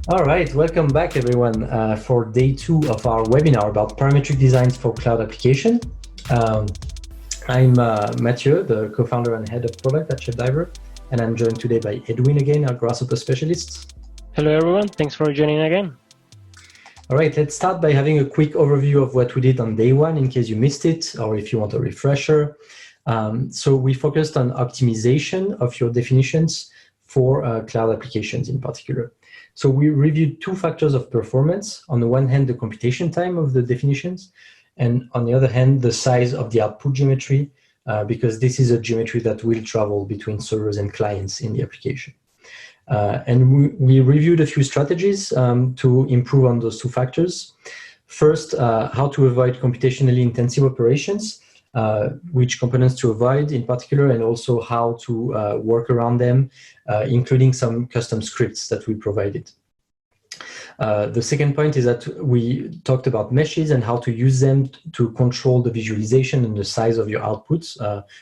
All right, welcome back everyone for day 2 of our webinar about parametric designs for cloud application. I'm Mathieu, the co-founder and head of product at ShapeDiver, and I'm joined today by Edwin again, our Grasshopper specialist. Hello everyone, thanks for joining again. All right, let's start by having a quick overview of what we did on day 1 in case you missed it or if you want a refresher. So we focused on optimization of your definitions for cloud applications in particular. So we reviewed 2 factors of performance. On the one hand, the computation time of the definitions, and on the other hand, the size of the output geometry, because this is a geometry that will travel between servers and clients in the application. And we reviewed a few strategies to improve on those 2 factors. First, how to avoid computationally intensive operations, which components to avoid in particular, and also how to work around them, including some custom scripts that we provided. The second point is that we talked about meshes and how to use them to control the visualization and the size of your outputs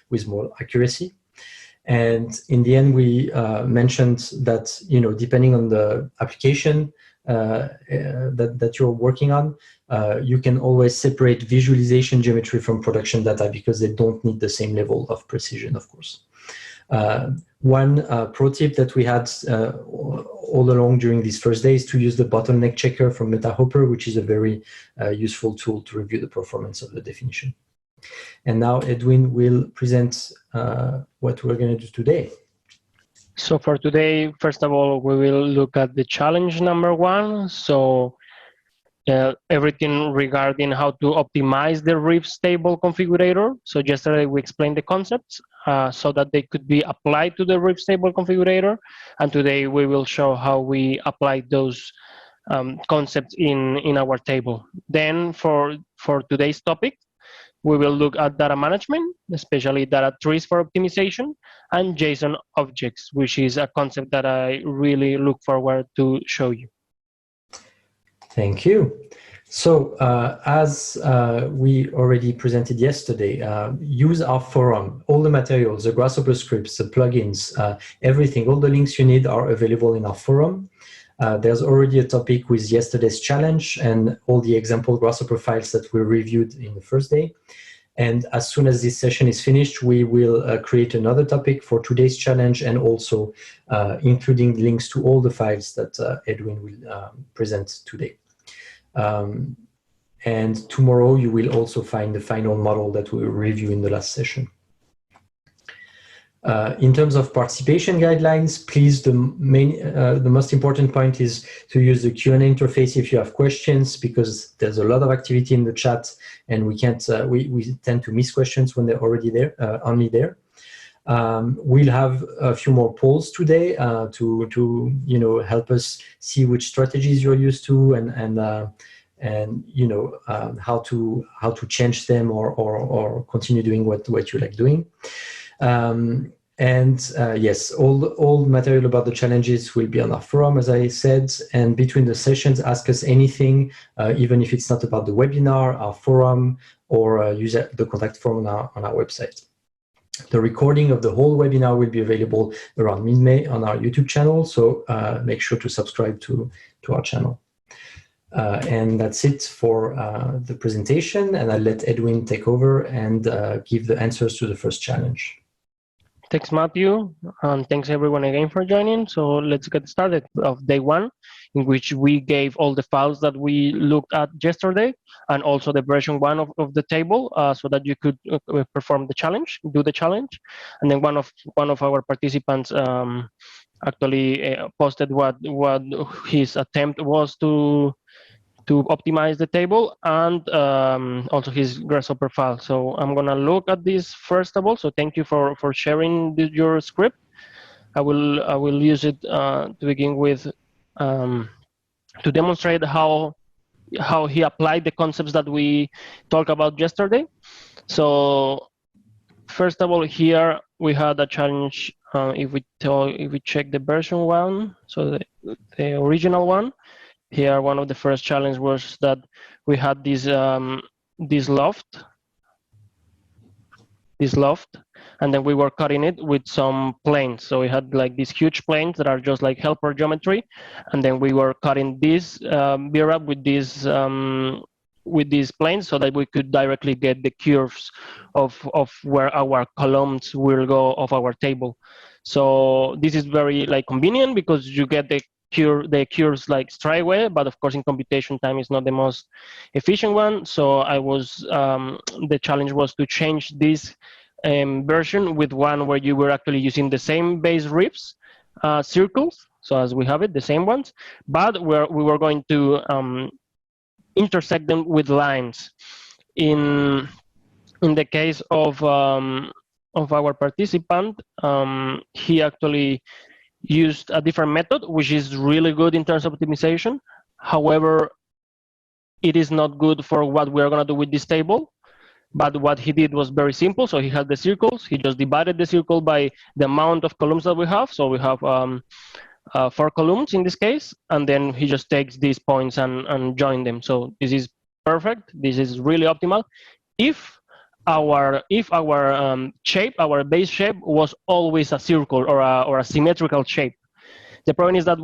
with more accuracy. And in the end, we mentioned that, depending on the application that you're working on, you can always separate visualization geometry from production data because they don't need the same level of precision, of course. One pro tip that we had all along during these first days to use the bottleneck checker from MetaHopper, which is a very useful tool to review the performance of the definition. And now Edwin will present what we're going to do today. So for today, first of all, we will look at the challenge number 1. So everything regarding how to optimize the Reef stable configurator. So yesterday we explained the concepts so that they could be applied to the Reef stable configurator. And today we will show how we apply those concepts in our table. Then for today's topic, we will look at data management, especially data trees for optimization, and JSON Objects, which is a concept that I really look forward to show you. Thank you. So as we already presented yesterday, use our forum. All the materials, the Grasshopper scripts, the plugins, everything, all the links you need are available in our forum. There's already a topic with yesterday's challenge and all the example Grasshopper files that we reviewed in the first day. And as soon as this session is finished, we will create another topic for today's challenge and also including links to all the files that Edwin will present today. And tomorrow you will also find the final model that we will review in the last session. In terms of participation guidelines, please, the most important point is to use the Q&A interface if you have questions, because there's a lot of activity in the chat, and we can't we tend to miss questions when they're already there, only there. We'll have a few more polls today to help us see which strategies you're used to and how to change them or continue doing what you like doing. Yes, all material about the challenges will be on our forum, as I said, and between the sessions, ask us anything, even if it's not about the webinar, our forum, or use the contact form on our website. The recording of the whole webinar will be available around mid-May on our YouTube channel, so make sure to subscribe to our channel. And that's it for the presentation, and I'll let Edwin take over and give the answers to the first challenge. Thanks, Matthew, and thanks everyone again for joining. So let's get started of day 1, in which we gave all the files that we looked at yesterday, and also the version 1 of the table, so that you could perform the challenge, do the challenge. And then one of our participants actually posted what his attempt was to optimize the table, and also his Grasshopper file. So I'm gonna look at this first of all. So thank you for sharing your script. I will use it to begin with to demonstrate how he applied the concepts that we talked about yesterday. So first of all, here we had a challenge. If we check the version 1, so the original one. Here, one of the first challenges was that we had this loft, and then we were cutting it with some planes. So we had like these huge planes that are just like helper geometry, and then we were cutting this VRAP with these planes so that we could directly get the curves of where our columns will go of our table. So this is very like convenient because you get the curves like straight away, but of course in computation time is not the most efficient one. So the challenge was to change this version with one where you were actually using the same base reefs, circles, so as we have it, the same ones, but we were going to intersect them with lines. In the case of our participant, he actually used a different method, which is really good in terms of optimization. However, it is not good for what we're going to do with this table. But what he did was very simple. So he had the circles. He just divided the circle by the amount of columns that we have. So we have 4 columns in this case. And then he just takes these points and join them. So this is perfect. This is really optimal. If our shape, our base shape, was always a circle or a symmetrical shape. The problem is that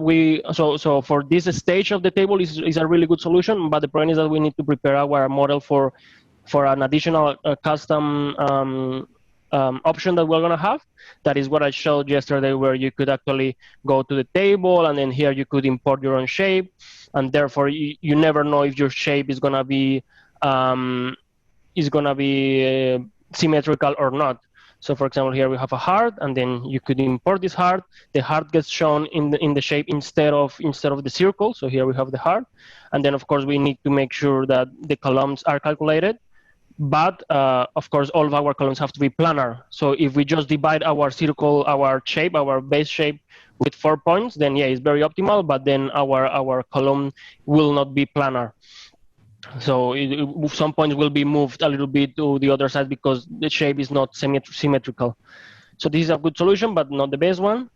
so for this stage of the table is a really good solution, but the problem is that we need to prepare our model for an additional custom option that we're going to have. That is what I showed yesterday, where you could actually go to the table, and then here you could import your own shape, and therefore you never know if your shape is going to be symmetrical or not. So for example, here we have a heart, and then you could import this heart. The heart gets shown in the shape instead of the circle. So here we have the heart, and then of course we need to make sure that the columns are calculated. But of course, all of our columns have to be planar. So if we just divide our circle, our shape, our base shape with 4 points, then yeah, it's very optimal. But then our column will not be planar. So some points will be moved a little bit to the other side because the shape is not symmetrical. So this is a good solution, but not the best one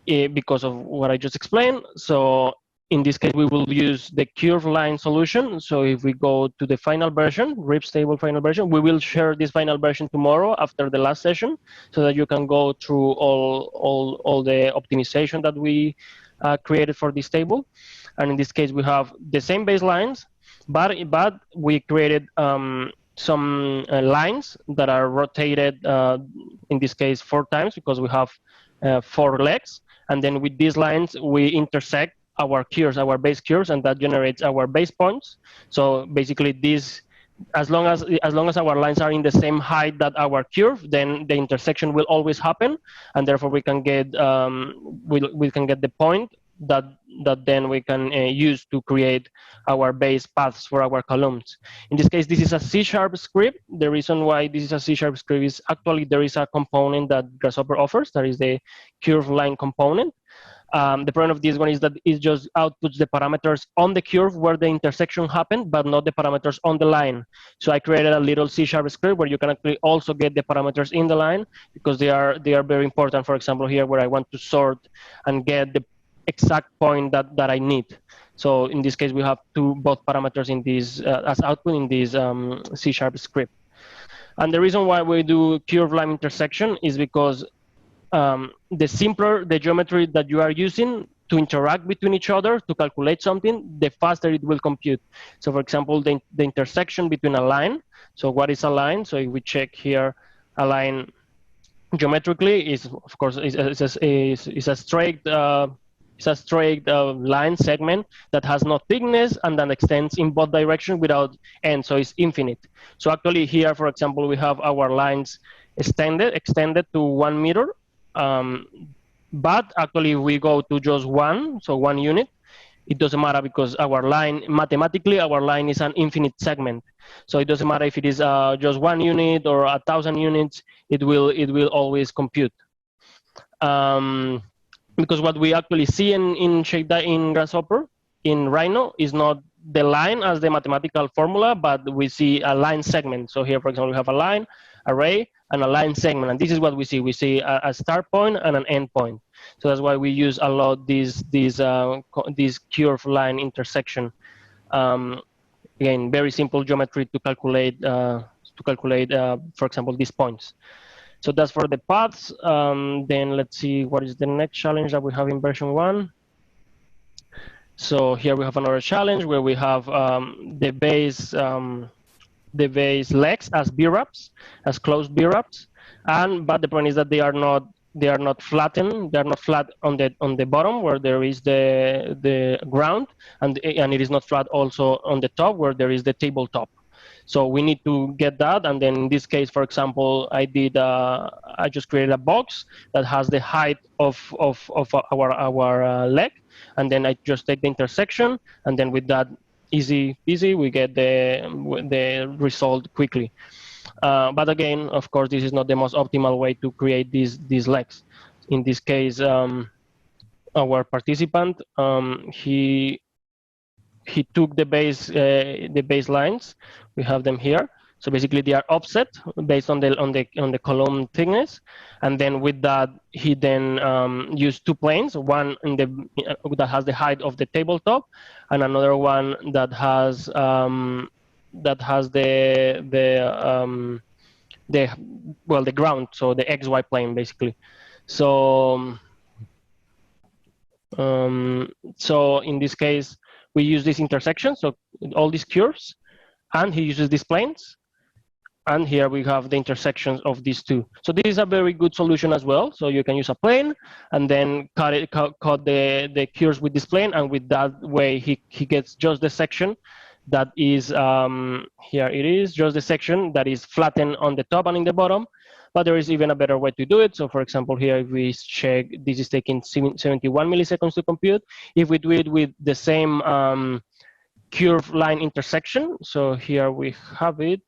because of what I just explained. So in this case, we will use the curve line solution. So if we go to the final version, Reef stable final version, we will share this final version tomorrow after the last session, so that you can go through all the optimization that we created for this table. And in this case, we have the same baselines, but we created some lines that are rotated, in this case 4 times, because we have 4 legs. And then with these lines, we intersect our curves, our base curves, and that generates our base points. So basically, this, as long as our lines are in the same height that our curve, then the intersection will always happen, and therefore we can get we can get the point that then we can use to create our base paths for our columns. In this case, this is a C# script. The reason why this is a C# script is actually there is a component that Grasshopper offers, that is the curve line component. The problem of this one is that it just outputs the parameters on the curve where the intersection happened, but not the parameters on the line. So I created a little C# script where you can actually also get the parameters in the line, because they are very important. For example, here where I want to sort and get the exact point that I need. So in this case, we have both parameters in this as output in this C# script. And the reason why we do curve line intersection is because the simpler the geometry that you are using to interact between each other to calculate something, the faster it will compute. So for example, the intersection between a line. So what is a line? So if we check here, a line geometrically is, of course, is a straight line segment that has no thickness and then extends in both directions without end, so it's infinite. So actually here, for example, we have our lines extended to 1 meter. But actually, if we go to just 1 unit, it doesn't matter, because our line, mathematically, our line is an infinite segment. So it doesn't matter if it is just 1 unit or 1,000 units, it will always compute. Because what we actually see in Grasshopper, in Rhino, is not the line as the mathematical formula, but we see a line segment. So here, for example, we have a line, array, and a line segment, and this is what we see. We see a start point and an end point. So that's why we use a lot this curve line intersection. Again, very simple geometry to calculate, for example, these points. So that's for the paths. Then let's see what is the next challenge that we have in version 1. So here we have another challenge where we have the base legs as B-wraps, as closed B-wraps, but the point is that they are not flattened. They are not flat on the bottom where there is the ground, and it is not flat also on the top where there is the tabletop. So we need to get that, and then in this case, for example, I just created a box that has the height of our leg, and then I just take the intersection, and then with that, easy we get the result quickly. But again, of course, this is not the most optimal way to create these legs. In this case, our participant, he took the base lines. We have them here. So basically, they are offset based on the column thickness, and then with that, he then used two planes. One that has the height of the tabletop, and another one that has the ground, so the XY plane basically. So in this case, we use this intersection, so all these curves, and he uses these planes. And here we have the intersections of these two. So this is a very good solution as well. So you can use a plane and then cut the curves with this plane, and with that way he gets just the section that is here it is, just the section that is flattened on the top and in the bottom. But there is even a better way to do it. So for example, here if we check, this is taking 71 milliseconds to compute. If we do it with the same curve line intersection, so here we have it,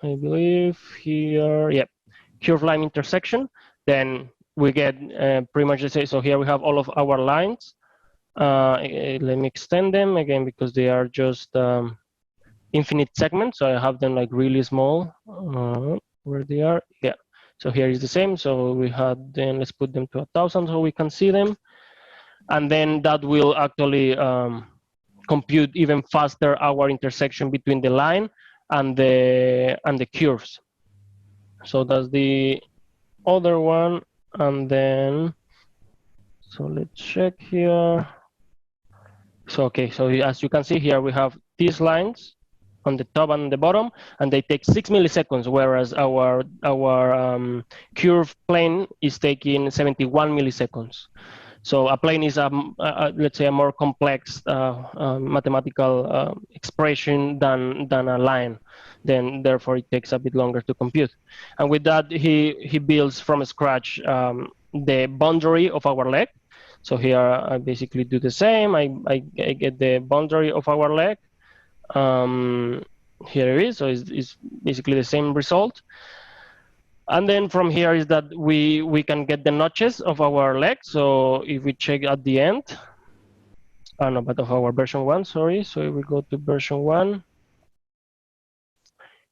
I believe here, yeah, curve line intersection, then we get pretty much the same. So here we have all of our lines. Let me extend them again because they are just infinite segments. So I have them like really small. Where they are, yeah. So here is the same. So we had, then let's put them to 1,000 so we can see them. And then that will actually compute even faster our intersection between the line and the curves. So that's the other one. And then, so let's check here. So okay, so as you can see here, we have these lines on the top and the bottom, and they take 6 milliseconds, whereas our curve plane is taking 71 milliseconds. So a plane is let's say a more complex mathematical expression than a line. Then therefore it takes a bit longer to compute. And with that, he builds from scratch the boundary of our leg. So here I basically do the same. I get the boundary of our leg. Here it is. So it's basically the same result. And then from here is that we can get the notches of our leg. So if we check at the end, no, but of our version 1, sorry. So if we go to version 1,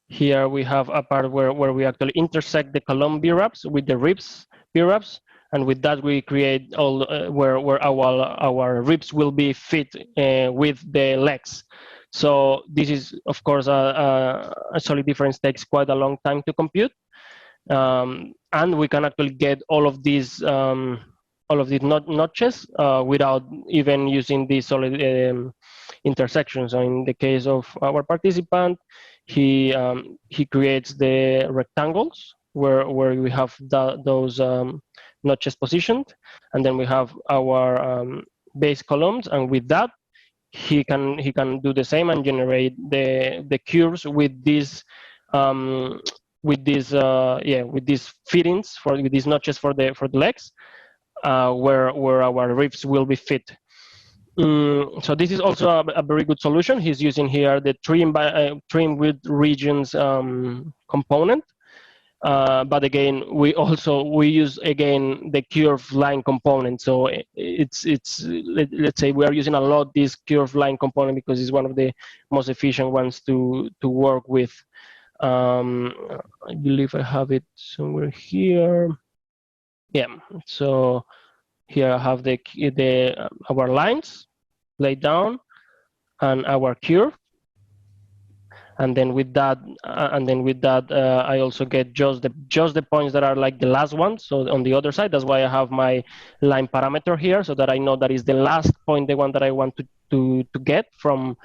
here we have a part where we actually intersect the column B-wraps with the ribs B-wraps. And with that, we create all where our ribs will be fit with the legs. So this is, of course, a solid difference takes quite a long time to compute. And we can actually get all of these notches without even using these solid intersections. So in the case of our participant, he creates the rectangles where we have those notches positioned, and then we have our base columns, and with that he can do the same and generate the curves with these fittings with these notches for the legs where our ribs will be fit. So this is also a very good solution. He's using here the trim with regions component. But again, we use again the curve line component. So let's say we are using a lot this curve line component because it's one of the most efficient ones to work with. I believe I have it somewhere here. Yeah. So here I have our lines laid down and our curve. and then with that, I also get just the points that are like the last ones. So on the other side, that's why I have my line parameter here, so that I know that is the last point, the one that I want to get from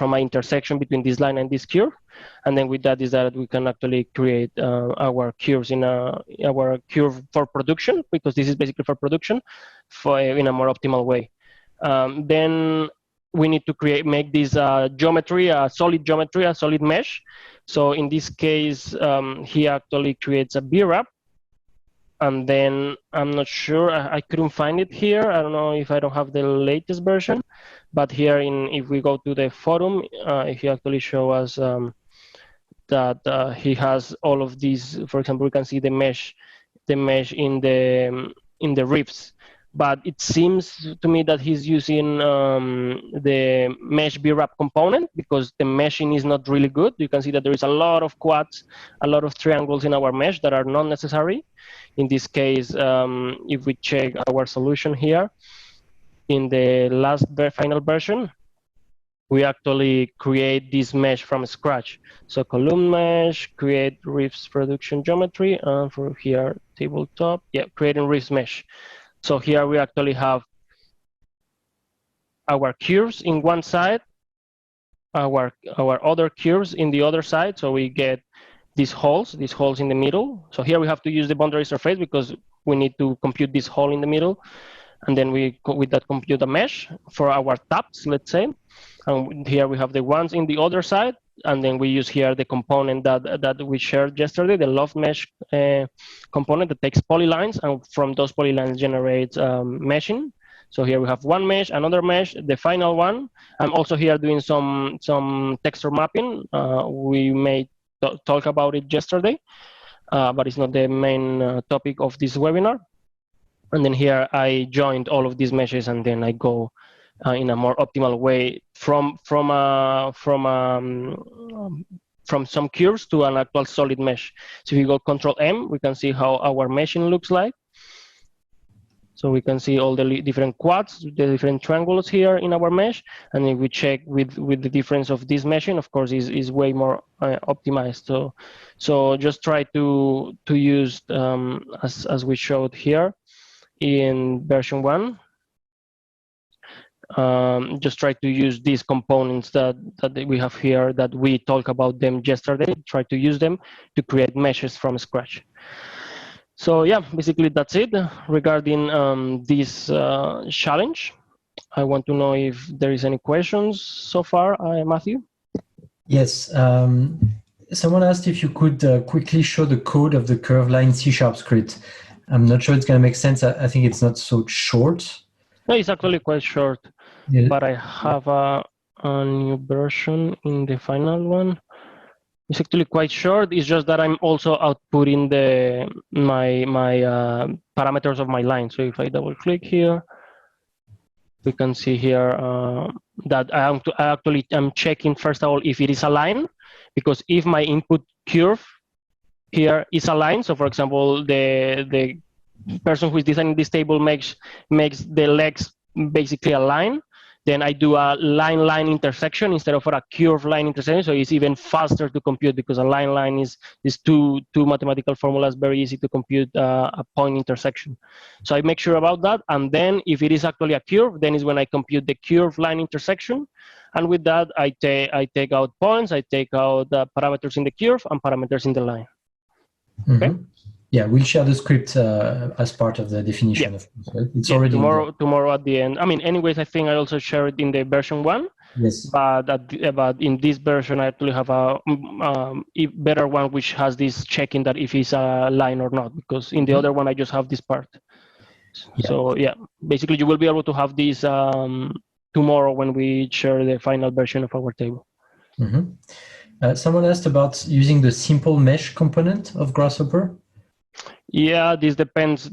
my intersection between this line and this curve. And then with that is that we can actually create our curves in our curve for production, because this is basically for production, in a more optimal way. Then we need to make this geometry, a solid mesh. So in this case, he actually creates a VWrap. And then I'm not sure, I couldn't find it here. I don't know if I don't have the latest version, but here if we go to the forum, he actually show us that he has all of these. For example, we can see the mesh in the reefs. But it seems to me that he's using the mesh VWrap component, because the meshing is not really good. You can see that there is a lot of quads, a lot of triangles in our mesh that are not necessary. In this case, if we check our solution here, in the final version, we actually create this mesh from scratch. So column mesh, create Reef's production geometry, and for here, tabletop, creating Reef's mesh. So here we actually have our curves in one side, our other curves in the other side. So we get these holes in the middle. So here we have to use the boundary surface because we need to compute this hole in the middle. And then we, with that, compute a mesh for our tabs, let's say. And here we have the ones in the other side. And then we use here the component that we shared yesterday, the loft mesh component that takes polylines, and from those polylines generates meshing. So here we have one mesh, another mesh, the final one. I'm also here doing some texture mapping. We may talk about it yesterday, but it's not the main topic of this webinar. And then here I joined all of these meshes, and then I go in a more optimal way from some curves to an actual solid mesh. So if you go Control M, we can see how our meshing looks like. So we can see all the different quads, the different triangles here in our mesh. And if we check with the difference of this meshing, of course, is way more optimized. So just try to use, as we showed here in version 1, just try to use these components that we have here, that we talked about them yesterday. Try to use them to create meshes from scratch. So yeah, basically that's it regarding this challenge. I want to know if there is any questions so far, Matthew. Yes. Someone asked if you could quickly show the code of the curve line C# script. I'm not sure it's going to make sense. I think it's not so short. No, it's actually quite short. Yeah. But I have a new version in the final one. It's actually quite short. It's just that I'm also outputting my parameters of my line. So if I double click here, we can see here that I'm checking first of all if it is a line, because if my input curve here is a line, so for example the person who is designing this table makes the legs basically a line, then I do a line-line intersection instead of a curve line intersection. So it's even faster to compute, because a line-line is two mathematical formulas, very easy to compute a point intersection. So I make sure about that. And then if it is actually a curve, then is when I compute the curve line intersection. And with that, I take out points, I take out the parameters in the curve and parameters in the line. Mm-hmm. Okay. Yeah, we'll share the script as part of the definition. Yeah. Of course, right? It's already tomorrow at the end. I mean, anyways, I think I also share it in the version 1. Yes. But in this version, I actually have a better one, which has this checking that if it's a line or not. Because in the other one, I just have this part. Yeah. So yeah, basically, you will be able to have this tomorrow when we share the final version of our table. Mm-hmm. Someone asked about using the simple mesh component of Grasshopper. Yeah, this depends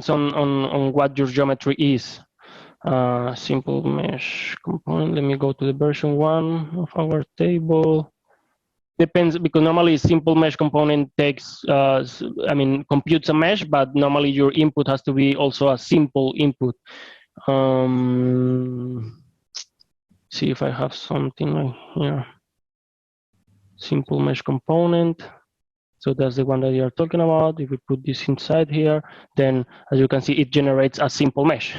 on what your geometry is. Simple mesh component. Let me go to the version 1 of our table. Depends, because normally simple mesh component takes, computes a mesh, but normally your input has to be also a simple input. See if I have something right here. simple mesh component. So that's the one that you're talking about. If we put this inside here, then as you can see, it generates a simple mesh.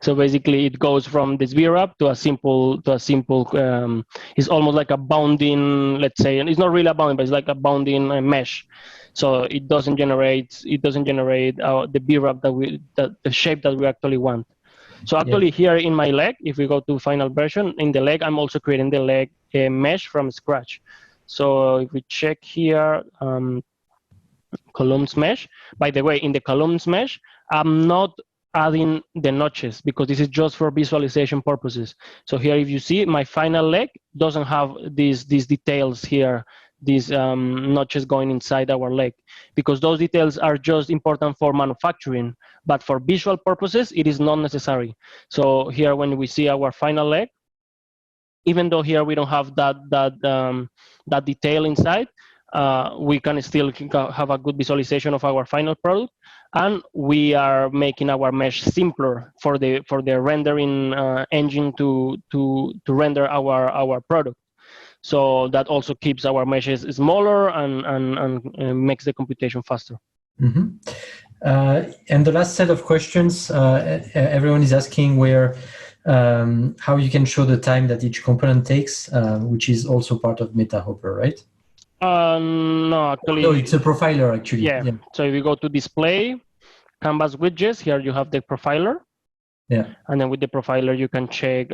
So basically, it goes from this VRAP to a simple it's almost like a bounding, let's say, and it's not really a bounding, but it's like a bounding mesh. So it doesn't generate the VRAP the shape that we actually want. So actually, here in my leg, if we go to final version, in the leg, I'm also creating the leg mesh from scratch. So if we check here, columns mesh, by the way, in the columns mesh, I'm not adding the notches because this is just for visualization purposes. So here, if you see, my final leg doesn't have these details here, these notches going inside our leg, because those details are just important for manufacturing, but for visual purposes, it is not necessary. So here, when we see our final leg, even though here we don't have that detail inside, we can still have a good visualization of our final product, and we are making our mesh simpler for the rendering engine to render our product. So that also keeps our meshes smaller and makes the computation faster. Mm-hmm. And the last set of questions, everyone is asking how you can show the time that each component takes, which is also part of MetaHopper, right? No, actually. No, it's a profiler, actually. Yeah. So if you go to display, canvas widgets, here you have the profiler. Yeah. And then with the profiler, you can check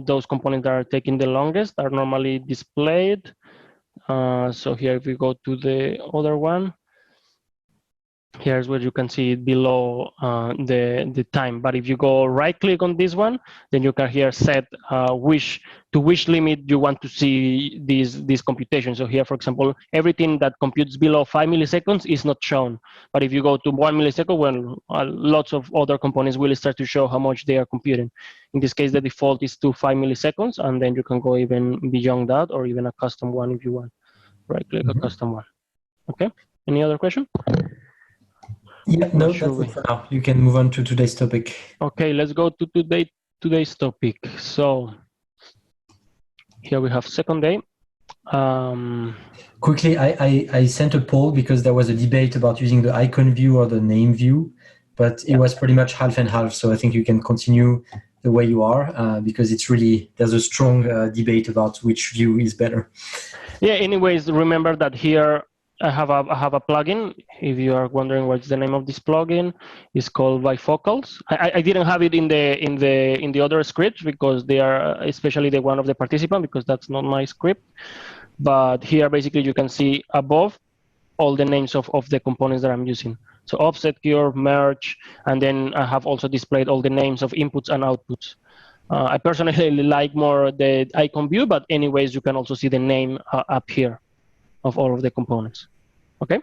those components that are taking the longest, are normally displayed. So here, if we go to the other one, here's where you can see it below the time. But if you go right click on this one, then you can here set which limit you want to see these computations. So here, for example, everything that computes below 5 milliseconds is not shown. But if you go to 1 millisecond, well, lots of other components will start to show how much they are computing. In this case, the default is to 5 milliseconds, and then you can go even beyond that, or even a custom one if you want. Right click a custom one. Okay. Any other question? Yeah, no, that's it for now. You can move on to today's topic. Okay, let's go to today's topic. So here we have second day. Quickly, I sent a poll because there was a debate about using the icon view or the name view, but it was pretty much half and half. So I think you can continue the way you are because there's a strong debate about which view is better. Yeah, anyways, remember that here I have a plugin. If you are wondering what's the name of this plugin, it's called bifocals. I didn't have it in the other scripts because they are, especially the one of the participant, because that's not my script. But here basically you can see above all the names of the components that I'm using. So offset, curve, merge, and then I have also displayed all the names of inputs and outputs. I personally like more the icon view, but anyways, you can also see the name up here of all of the components. Okay.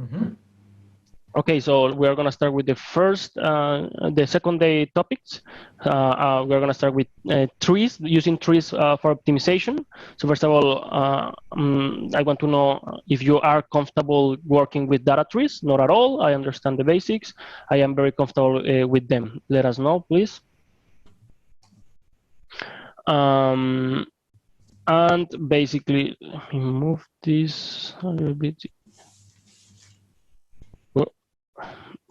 Mm-hmm. Okay, so we're going to start with the second day topics. We're going to start with trees, using trees for optimization. So first of all, I want to know if you are comfortable working with data trees. Not at all. I understand the basics. I am very comfortable with them. Let us know, please. And basically, let me move this a little bit.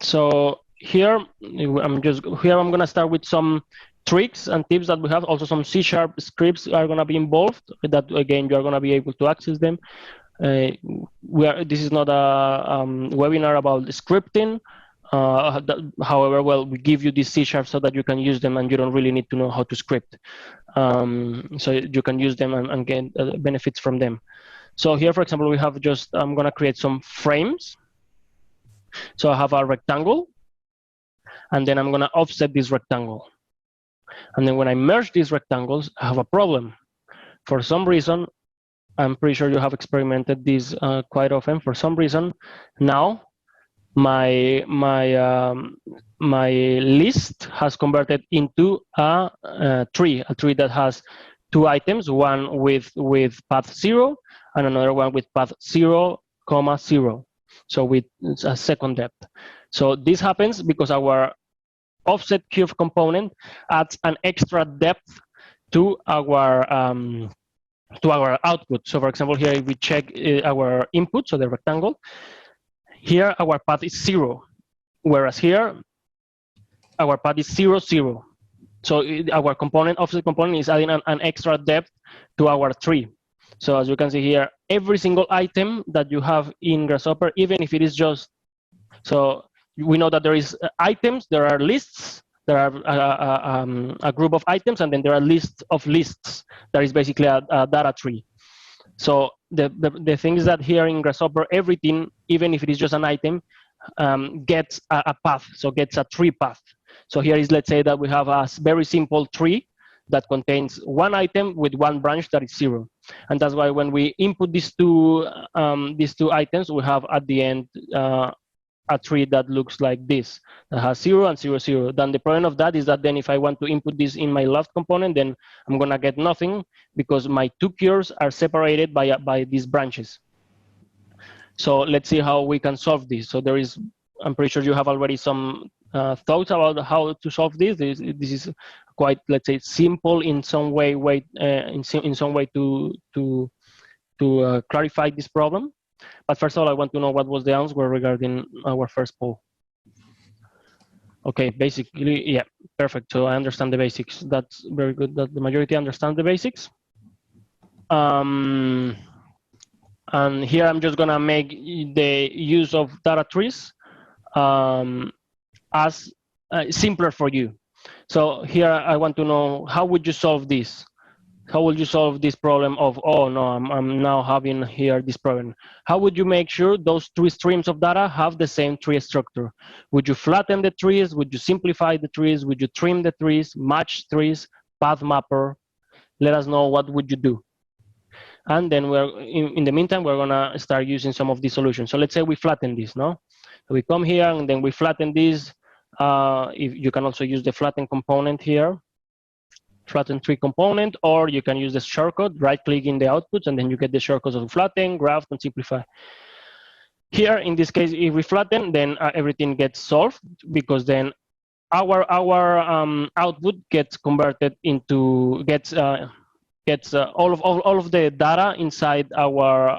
So here I'm going to start with some tricks and tips that we have. Also, some C# scripts are going to be involved. That again, you are going to be able to access them. This is not a webinar about scripting. However, well, we give you these C# so that you can use them and you don't really need to know how to script. So you can use them and get benefits from them. So here, for example, we have I'm going to create some frames. So I have a rectangle, and then I'm going to offset this rectangle. And then when I merge these rectangles, I have a problem. For some reason, I'm pretty sure you have experimented this quite often. For some reason, now my list has converted into a tree that has two items, one with path 0 and another one with path 0, 0. So with a second depth. So this happens because our offset curve component adds an extra depth to our to our output. So for example, here if we check our input, so the rectangle, here our path is 0, whereas here our path is 0, 0. So our component, offset component, is adding an extra depth to our tree. So as you can see here, every single item that you have in Grasshopper, even if it is just, so we know that there is items, there are lists, there are a group of items, and then there are lists of lists. That is basically a data tree. So the thing is that here in Grasshopper, everything, even if it is just an item, gets a path, so gets a tree path. So here is, let's say that we have a very simple tree that contains one item with one branch that is 0. And that's why when we input these two items, we have at the end a tree that looks like this, that has 0 and 0, 0. Then the problem of that is that then if I want to input this in my left component, then I'm gonna get nothing because my two curves are separated by these branches. So let's see how we can solve this. So there is, I'm pretty sure you have already some thoughts about how to solve this. This is quite, let's say, simple in some way in some way to clarify this problem. But first of all, I want to know what was the answer regarding our first poll. Okay, basically, yeah, perfect. So I understand the basics. That's very good that the majority understand the basics. And here I'm just gonna make the use of data trees as simpler for you. So here I want to know, how would you solve this? How would you solve this problem of, oh no, I'm now having here this problem? How would you make sure those three streams of data have the same tree structure? Would you flatten the trees? Would you simplify the trees? Would you trim the trees, match trees, path mapper? Let us know what would you do. And then we're in the meantime, we're gonna start using some of these solutions. So let's say we flatten this, no? So we come here and then we flatten this. If you can also use the flatten component here, flatten tree component, or you can use the shortcut, right click in the outputs, and then you get the shortcuts of flatten, graft, and simplify. Here, in this case, if we flatten, then everything gets solved, because then our output gets converted into, gets all of the data inside our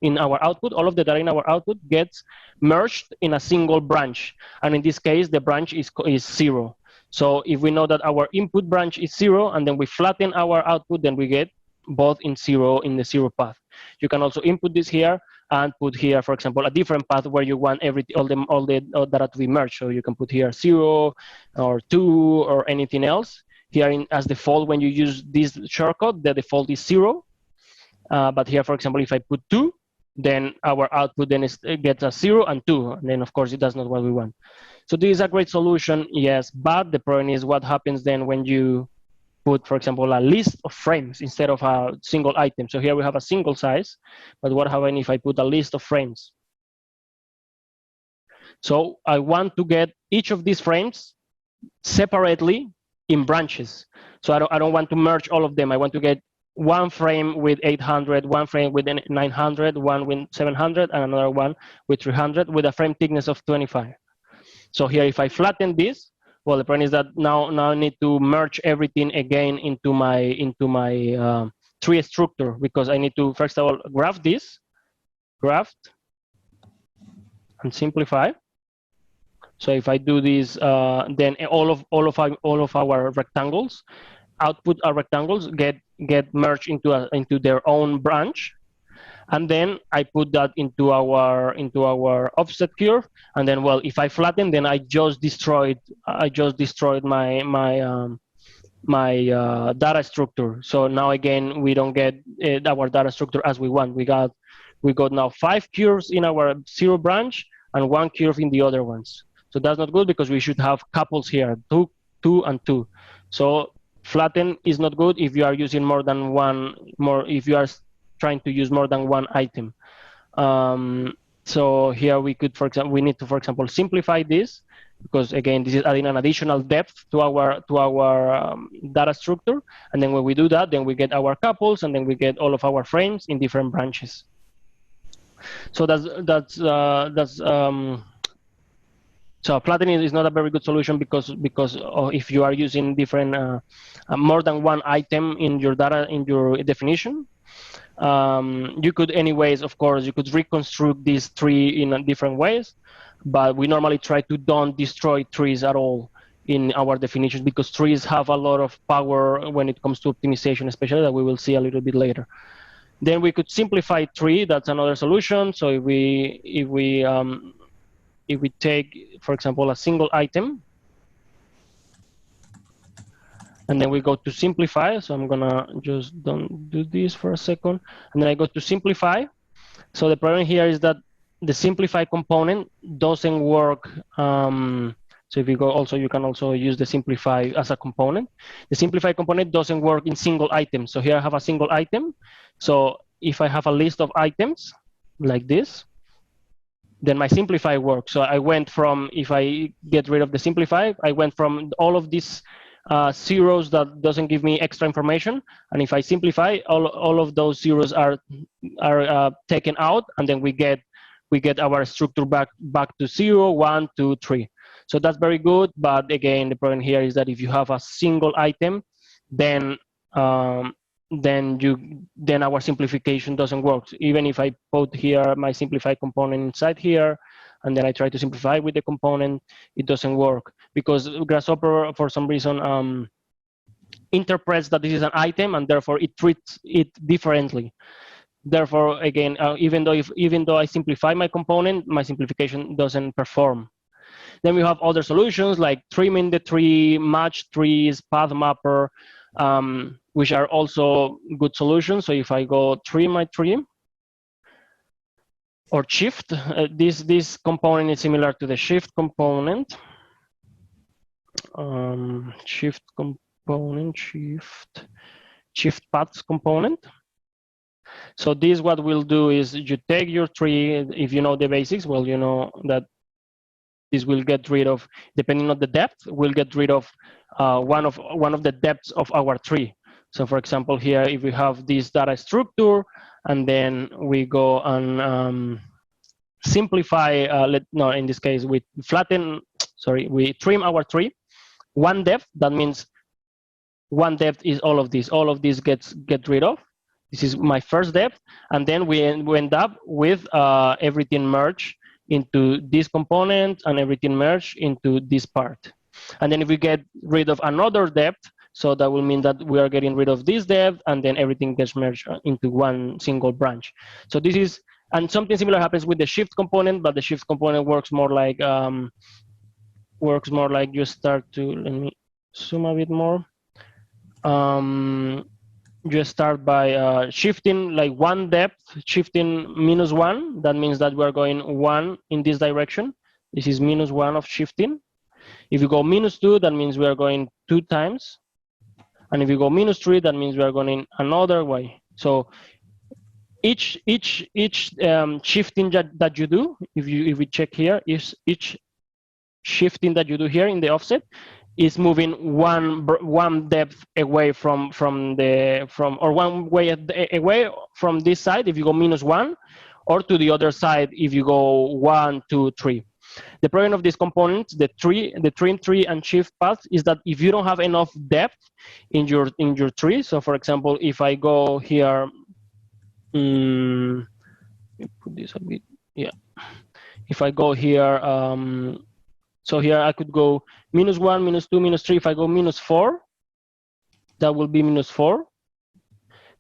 in our output. All of the data in our output gets merged in a single branch, and in this case, the branch is 0. So if we know that our input branch is 0, and then we flatten our output, then we get both in 0 in the 0 path. You can also input this here and put here, for example, a different path where you want all the data to be merged. So you can put here 0 or 2 or anything else. Here as default, when you use this shortcut, the default is 0. But here, for example, if I put 2, then our output then gets a 0 and 2. And then, of course, it does not what we want. So this is a great solution, yes. But the problem is what happens then when you put, for example, a list of frames instead of a single item. So here we have a single size. But what happens if I put a list of frames? So I want to get each of these frames separately in branches. So I don't want to merge all of them. I want to get one frame with 800, one frame with 900, one with 700, and another one with 300 with a frame thickness of 25. So here, if I flatten this, well, the problem is that now I need to merge everything again into my tree structure, because I need to first of all graft this, graft, and simplify. So if I do this, then all of our rectangles, output rectangles get merged into their own branch, and then I put that into our offset curve, and then, well, if I flatten, then I just destroyed my data structure. So now again we don't get our data structure as we want. We got now 5 curves in our 0 branch and 1 curve in the other ones. So that's not good, because we should have couples here, 2, 2, and 2. So flatten is not good if you are using more than one, if you are trying to use more than one item. So here we could, for example, we need to, for example, simplify this, because again, this is adding an additional depth to our data structure. And then when we do that, then we get our couples, and then we get all of our frames in different branches. So that's So flattening is not a very good solution because if you are using different more than one item in your data in your definition. You could anyways, of course, you could reconstruct these tree in different ways, but we normally try to don't destroy trees at all in our definitions because trees have a lot of power when it comes to optimization, especially that we will see a little bit later. Then we could simplify tree. That's another solution. So if we take, for example, a single item, and then we go to simplify. So I'm gonna just don't do this for a second, and then I go to simplify. So the problem here is that the simplify component doesn't work. So if you go also, you can also use the simplify as a component. The simplify component doesn't work in single items. So here I have a single item. So if I have a list of items like this, then my simplify works. So I went from, if I get rid of the simplify, I went from all of these zeros that doesn't give me extra information. And if I simplify, all of those zeros are taken out, and then we get our structure back to 0, 1, 2, 3. So that's very good, but again, the problem here is that if you have a single item, then our simplification doesn't work. Even if I put here my simplify component inside here, and then I try to simplify with the component, it doesn't work because Grasshopper, for some reason, interprets that this is an item, and therefore it treats it differently. Therefore, again, even though I simplify my component, my simplification doesn't perform. Then we have other solutions like trimming the tree, match trees, path mapper, which are also good solutions. So if I go trim my tree, or shift, this component is similar to the shift component. Shift paths component. So this, what we'll do is you take your tree. If you know the basics, well, you know that this will get rid of, depending on the depth, we'll get rid of one of the depths of our tree. So for example, here, if we have this data structure, and then we go and simplify, in this case, we flatten, we trim our tree. One depth, that means one depth is all of this. All of this get rid of. This is my first depth. And then we end up with everything merged into this component and everything merged into this part. And then if we get rid of another depth, so that will mean that we are getting rid of this depth, and then everything gets merged into one single branch. So this is, and something similar happens with the shift component, but the shift component works more like you start to, let me zoom a bit more. You start by shifting like one depth, shifting -1. That means that we're going 1 in this direction. This is -1 of shifting. If you go -2, that means we are going 2 times. And if you go -3, that means we are going another way. So each shifting that you do, if we check here, is each shifting that you do here in the offset is moving one depth away from one way away from this side if you go -1, or to the other side if you go 1, 2, 3. The problem of these components, the trim tree and shift path, is that if you don't have enough depth in your tree, so for example, if I go here, let me put this a bit, yeah. If I go here, so here I could go -1, -2, -3. If I go -4, that will be -4.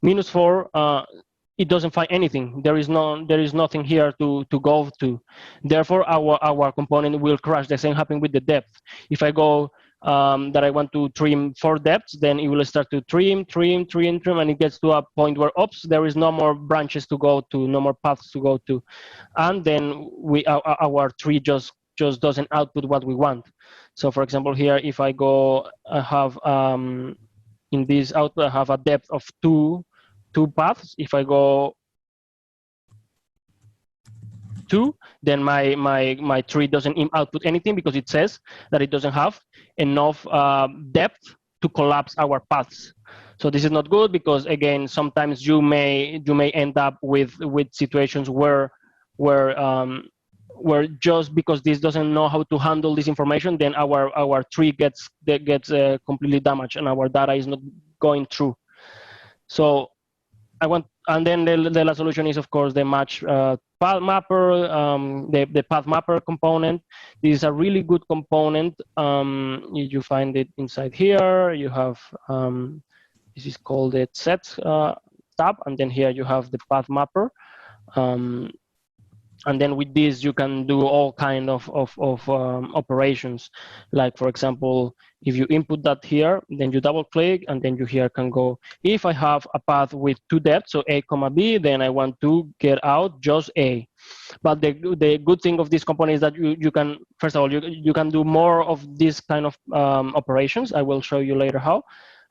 -4, it doesn't find anything. There is nothing here to go to. Therefore, our component will crash. The same happen with the depth. If I go that I want to trim 4 depths, then it will start to trim, and it gets to a point where, oops, there is no more branches to go to, no more paths to go to, and then our tree just doesn't output what we want. So for example, here, if I go, I have in this output, I have a depth of two paths. If I go 2, then my tree doesn't output anything because it says that it doesn't have enough depth to collapse our paths. So this is not good because, again, sometimes you may end up with situations where where just because this doesn't know how to handle this information, then our tree gets completely damaged and our data is not going through. So and then the last solution is, of course, the match path mapper, the path mapper component. This is a really good component. You find it inside here. You have this is called the sets tab, and then here you have the path mapper. And then with this, you can do all kind of operations. Like, for example, if you input that here, then you double click, and then you here can go, if I have a path with two depths, so A, B, then I want to get out just A. But the good thing of this component is that you can, first of all, you can do more of this kind of operations. I will show you later how.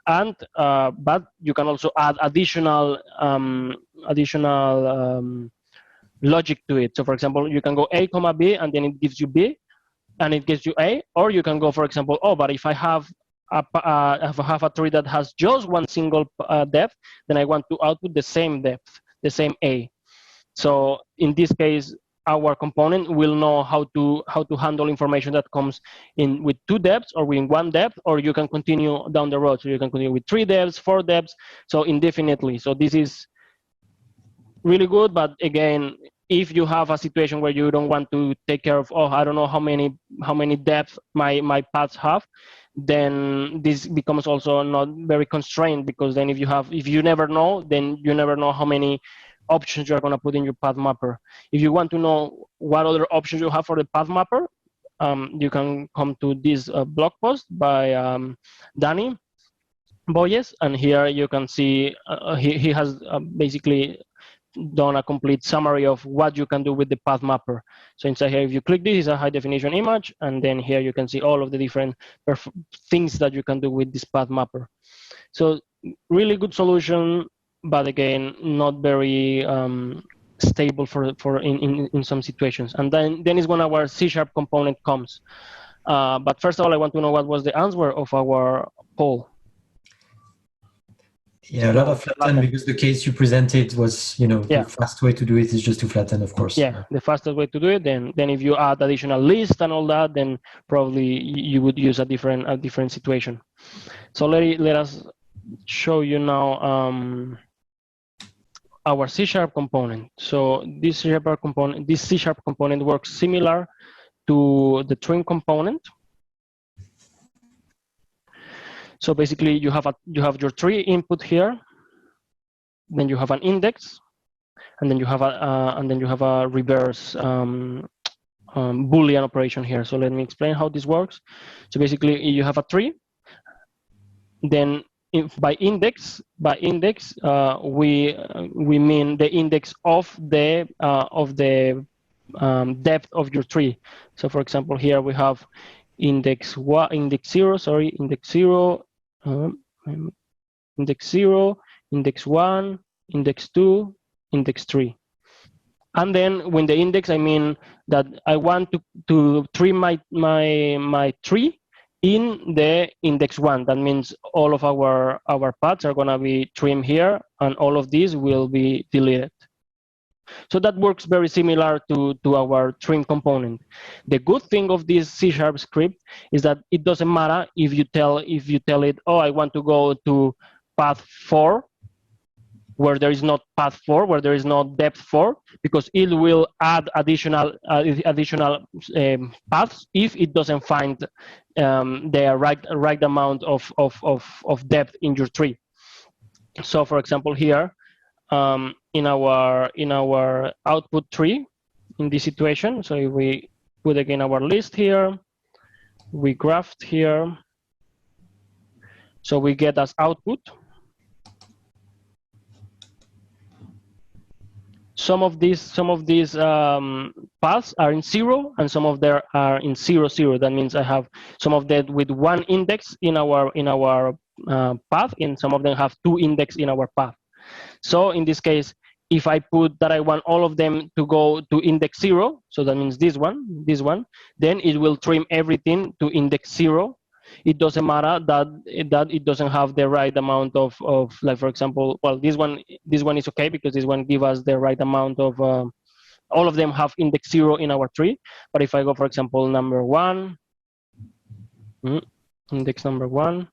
And but you can also add additional logic to it. So for example, you can go A, B, and then it gives you B, and it gives you A. Or you can go, for example, oh, but if I have a tree that has just one single depth, then I want to output the same depth, the same A. So in this case, our component will know how to handle information that comes in with two depths or with one depth, or you can continue down the road. So you can continue with 3 depths, 4 depths, so indefinitely. So this is really good, but again, if you have a situation where you don't want to take care of, oh, I don't know how many depths my paths have, then this becomes also not very constrained, because then if you never know, then you never know how many options you're going to put in your path mapper. If you want to know what other options you have for the path mapper, you can come to this blog post by Danny Boyes, and here you can see he has basically done a complete summary of what you can do with the path mapper. So inside here, if you click this, is a high definition image, and then here you can see all of the different things that you can do with this path mapper. So really good solution, but again, not very stable in some situations. And then is when our C# component comes. But first of all, I want to know what was the answer of our poll. Yeah, a lot of flatten, because the case you presented was, the fast way to do it is just to flatten, of course. Yeah, the fastest way to do it. Then if you add additional list and all that, then probably you would use a different situation. So let us show you now our C# component. So this C# component works similar to the trim component. So basically, you have your tree input here, then you have an index, and then you have a reverse Boolean operation here. So let me explain how this works. So basically, you have a tree. Then by index, we mean the index of the depth of your tree. So for example, here we have index 0, index 0, index 1, index 2, index 3. And then when the index, I mean that I want to trim my tree in the index 1. That means all of our paths are going to be trimmed here, and all of these will be deleted. So that works very similar to our trim component. The good thing of this C# script is that it doesn't matter if you tell it, oh, I want to go to path 4, where there is not path 4, where there is no depth 4, because it will add additional paths if it doesn't find the right amount of depth in your tree. So for example, here in our output tree, in this situation, so if we put again our list here, we graft here, so we get as output some of these paths are in 0, and some of them are in 0, 0. That means I have some of that with 1 index in our path, and some of them have 2 index in our path. So in this case, if I put that I want all of them to go to index 0, so that means this one, then it will trim everything to index 0. It doesn't matter that it doesn't have the right amount of like, for example, well, this one is okay, because this one gives us the right amount of all of them have index 0 in our tree. But if I go, for example, number 1, index number 1,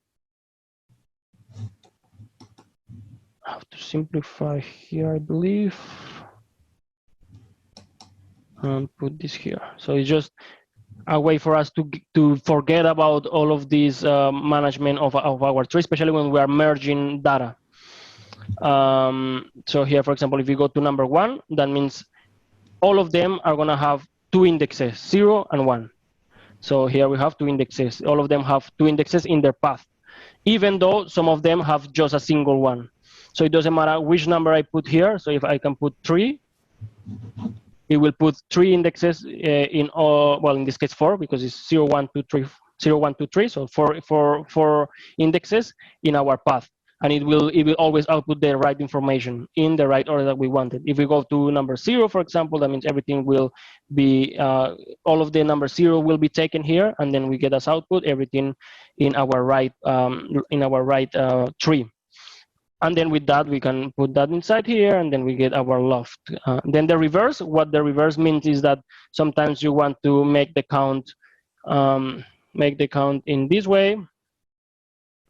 I have to simplify here, I believe, and put this here. So it's just a way for us to forget about all of these management of our tree, especially when we are merging data. So here, for example, if you go to number 1, that means all of them are going to have 2 indexes, 0 and 1. So here we have 2 indexes. All of them have 2 indexes in their path, even though some of them have just a single one. So it doesn't matter which number I put here. So if I can put 3, it will put 3 indexes in all, well, in this case 4, because it's 0, 1, 2, 3, 0, 1, 2, 3. So four indexes in our path. And it will always output the right information in the right order that we wanted. If we go to number 0, for example, that means everything will be, all of the number 0 will be taken here, and then we get as output everything in our right tree. And then with that, we can put that inside here, and then we get our loft. Then the reverse, what the reverse means is that sometimes you want to make the count in this way,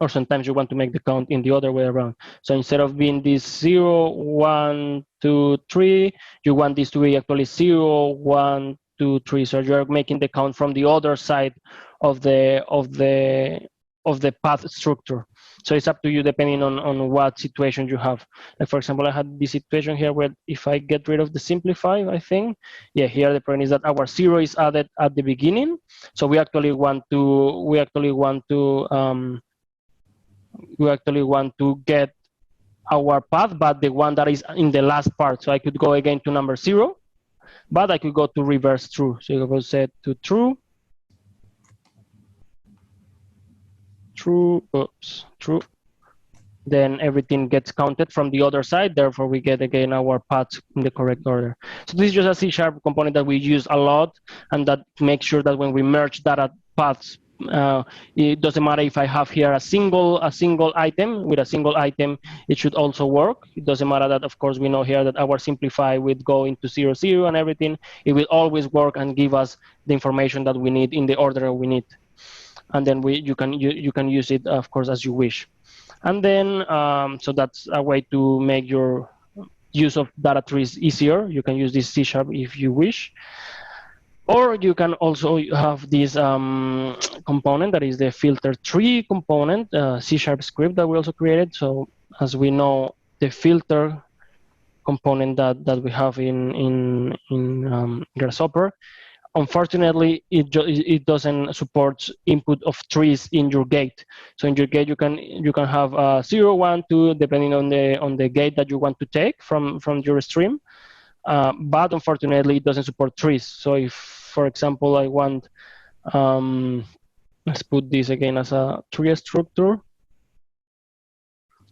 or sometimes you want to make the count in the other way around. So instead of being this 0, 1, 2, 3, you want this to be actually 0, 1, 2, 3. So you're making the count from the other side of the path structure. So it's up to you depending on what situation you have. Like for example, I had this situation here where if I get rid of the simplify, I think, yeah, here the point is that our 0 is added at the beginning. So we actually want to get our path, but the one that is in the last part. So I could go again to number 0, but I could go to reverse true. So you will set to true. True, then everything gets counted from the other side, therefore we get again our paths in the correct order. So this is just a C# component that we use a lot, and that makes sure that when we merge data paths, it doesn't matter if I have here a single item. With a single item, it should also work. It doesn't matter that, of course, we know here that our simplify would go into 0, 0 and everything. It will always work and give us the information that we need in the order we need. And then you can use it, of course, as you wish. And then so that's a way to make your use of data trees easier. You can use this C# if you wish, or you can also have this component that is the filter tree component, C# script that we also created. So as we know, the filter component that we have in Grasshopper, unfortunately, it doesn't support input of trees in your gate. So in your gate, you can have 0, 1, 2, depending on the gate that you want to take from your stream. But unfortunately, it doesn't support trees. So if, for example, I want, let's put this again as a tree structure,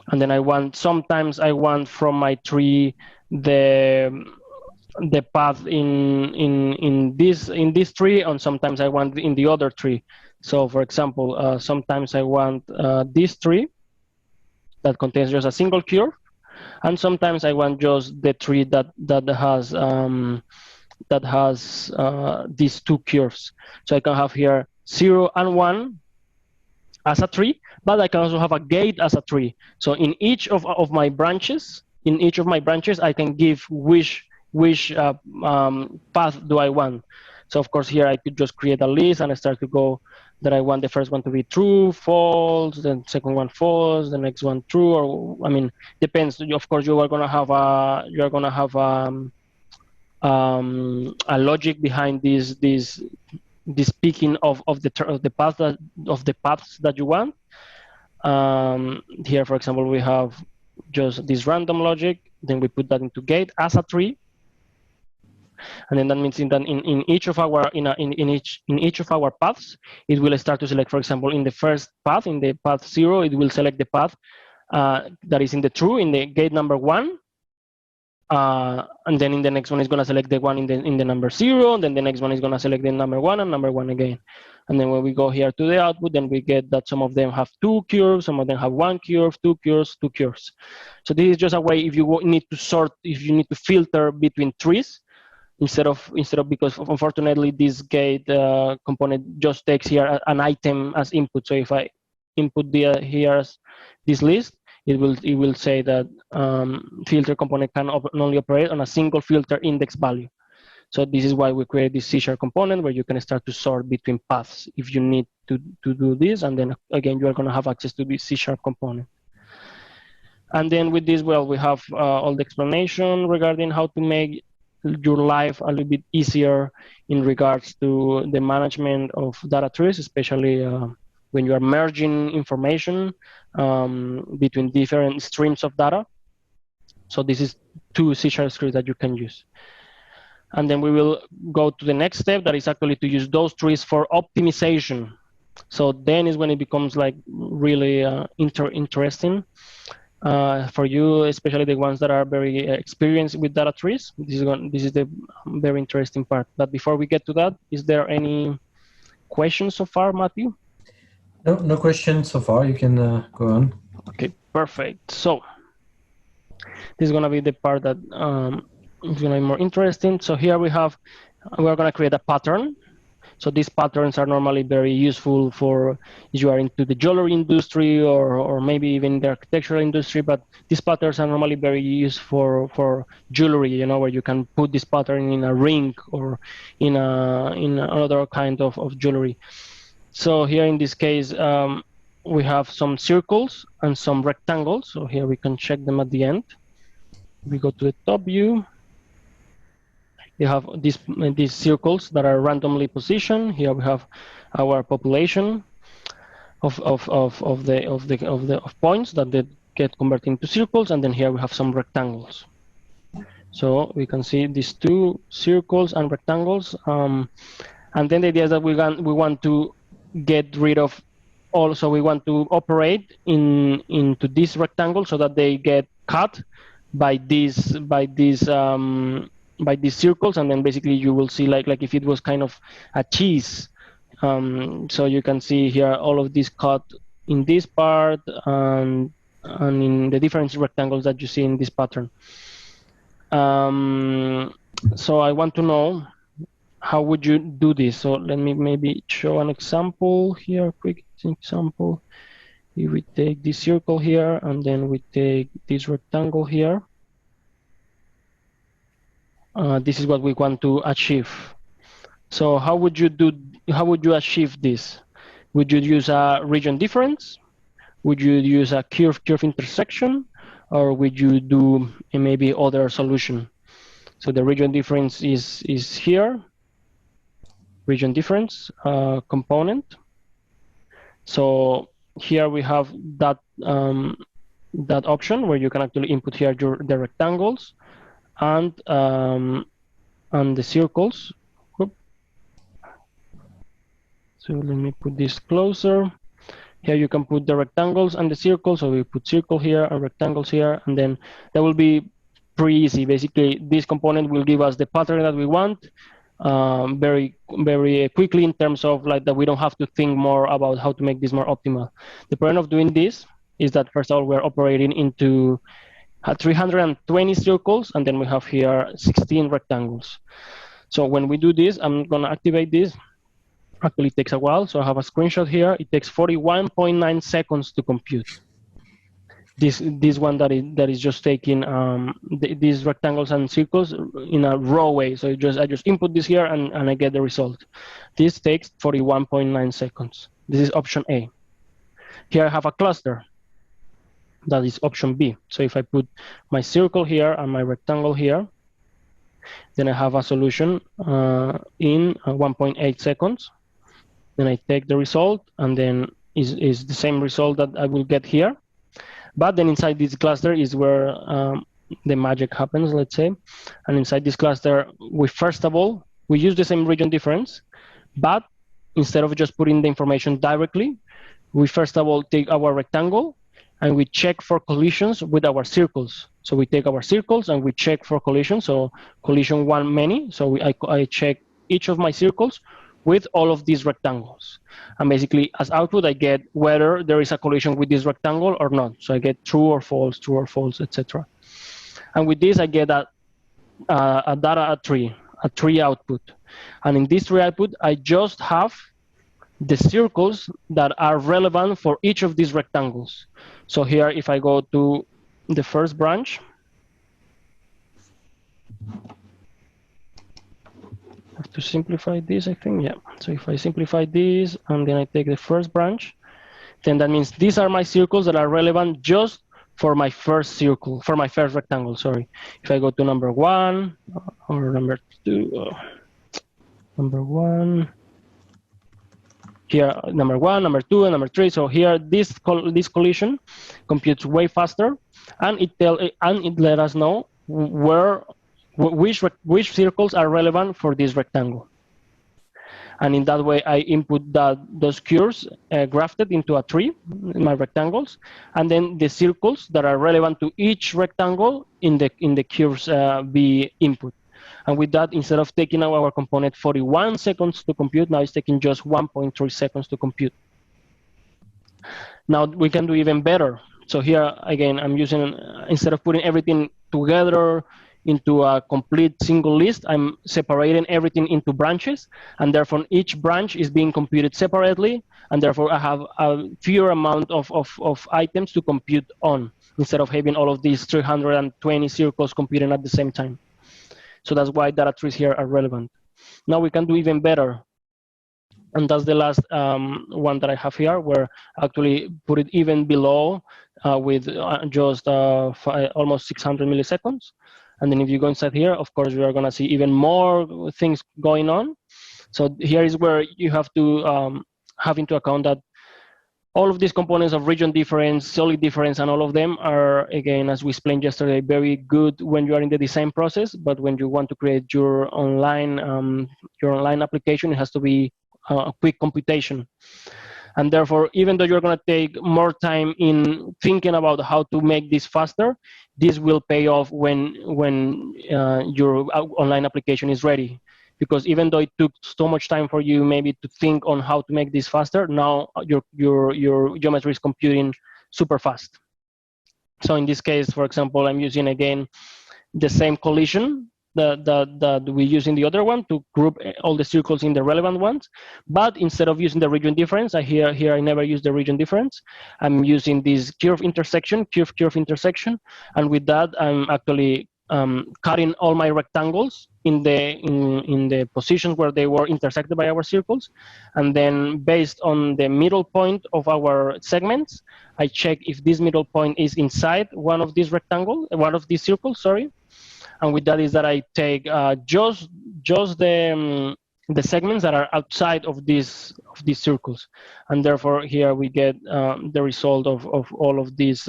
and then sometimes I want from my tree the path in this tree, and sometimes I want in the other tree. So for example, sometimes I want this tree that contains just a single curve, and sometimes I want just the tree that has these 2 curves. So I can have here 0 and 1 as a tree, but I can also have a gate as a tree. So in each of my branches, I can give which path do I want. So of course here I could just create a list and I start to go that I want the first one to be true, false, then second one false, the next one true, or I mean depends. Of course you are gonna have a logic behind this picking of the paths that you want. Here for example we have just this random logic, then we put that into gate as a tree. And then that means in each of our paths, it will start to select, for example, in the first path, in the path 0, it will select the path that is in the true, in the gate number 1. And then in the next one, is going to select the one in the number 0. Then the next one is going to select the number 1 and number 1 again. And then when we go here to the output, then we get that some of them have 2 curves, some of them have 1 curve, 2 curves, 2 curves. So this is just a way if you need to sort, if you need to filter between trees. instead of because unfortunately this get component just takes here an item as input. So if I input here as this list, it will say that filter component can only operate on a single filter index value. So this is why we create this C# component where you can start to sort between paths if you need to do this, and then again you are going to have access to this C# component. And then with this, well, we have all the explanation regarding how to make your life a little bit easier in regards to the management of data trees, especially when you are merging information between different streams of data. So this is 2 C# scripts that you can use. And then we will go to the next step, that is actually to use those trees for optimization. So then is when it becomes like really interesting for you, especially the ones that are very experienced with data trees. This is the very interesting part. But before we get to that, is there any questions so far, Matthew? No questions so far. You can go on. Okay, perfect. So this is going to be the part that is going to be more interesting. So here we're going to create a pattern. So these patterns are normally very useful for if you are into the jewelry industry or maybe even the architectural industry. But these patterns are normally very useful for jewelry, you know, where you can put this pattern in a ring or in another kind of jewelry. So here in this case, we have some circles and some rectangles. So here we can check them at the end. We go to the top view. You have these circles that are randomly positioned. Here we have our population of points that they get converted into circles, and then here we have some rectangles. So we can see these 2 circles and rectangles, and then the idea is that we want to get rid of all. So we want to operate into this rectangle so that they get cut by these circles, and then basically you will see like if it was kind of a cheese. So you can see here all of this cut in this part and in the different rectangles that you see in this pattern. So I want to know, how would you do this? So let me maybe show an example here, quick example. If we take this circle here and then we take this rectangle here, this is what we want to achieve. So how would you achieve this? Would you use a region difference? Would you use a curve intersection? Or would you do maybe other solution? So the region difference is here. Region difference component. So here we have that option where you can actually input here the rectangles and the circles. So let me put this closer. Here you can put the rectangles and the circles. So we put circle here and rectangles here, and then that will be pretty easy. Basically, this component will give us the pattern that we want very quickly, in terms of like that we don't have to think more about how to make this more optimal. The point of doing this is that first of all, we're operating into 320 circles, and then we have here 16 rectangles. So when we do this, I'm going to activate this. Actually, it takes a while. So I have a screenshot here. It takes 41.9 seconds to compute. This one that is just taking these rectangles and circles in a raw way. So I just input this here and I get the result. This takes 41.9 seconds. This is option A. Here I have a cluster. That is option B. So if I put my circle here and my rectangle here, then I have a solution in 1.8 seconds. Then I take the result, and then is the same result that I will get here. But then inside this cluster is where the magic happens, let's say. And inside this cluster, first of all, we use the same region difference, but instead of just putting the information directly, we first of all take our rectangle and we check for collisions with our circles. So we take our circles and we check for collisions. So collision 1 many. So I check each of my circles with all of these rectangles. And basically, as output, I get whether there is a collision with this rectangle or not. So I get true or false, etc. And with this, I get a data tree, a tree output. And in this tree output, I just have the circles that are relevant for each of these rectangles. So here, if I go to the first branch, I have to simplify this, I think, yeah. So if I simplify this, and then I take the first branch, then that means these are my circles that are relevant just for my first circle, for my first rectangle, sorry. If I go to number 1 or number 2, number 1, here number 1, number 2, and number 3. So here this collision computes way faster, and it let us know which circles are relevant for this rectangle. And in that way, I input those curves grafted into a tree in my rectangles, and then the circles that are relevant to each rectangle in the curves be input. And with that, instead of taking our component 41 seconds to compute, now it's taking just 1.3 seconds to compute. Now we can do even better. So here, again, I'm using, instead of putting everything together into a complete single list, I'm separating everything into branches, and therefore each branch is being computed separately, and therefore I have a fewer amount of items to compute on, instead of having all of these 320 circles computing at the same time. So that's why data trees here are relevant. Now we can do even better. And that's the last one that I have here, where I actually put it even below with just almost 600 milliseconds. And then if you go inside here, of course, we are going to see even more things going on. So here is where you have to have into account that all of these components of region difference, solid difference, and all of them are, again, as we explained yesterday, very good when you are in the design process. But when you want to create your online application, it has to be a quick computation. And therefore, even though you're going to take more time in thinking about how to make this faster, this will pay off when your online application is ready. Because even though it took so much time for you maybe to think on how to make this faster, now your geometry is computing super fast. So in this case, for example, I'm using, again, the same collision that we use in the other one to group all the circles in the relevant ones. But instead of using the region difference, here I never use the region difference. I'm using this curve intersection, curve intersection. And with that, I'm actually cutting all my rectangles in the positions where they were intersected by our circles, and then based on the middle point of our segments, I check if this middle point is inside one of these circles, sorry. And with that is that I take just the segments that are outside of these circles, and therefore here we get the result of all of these.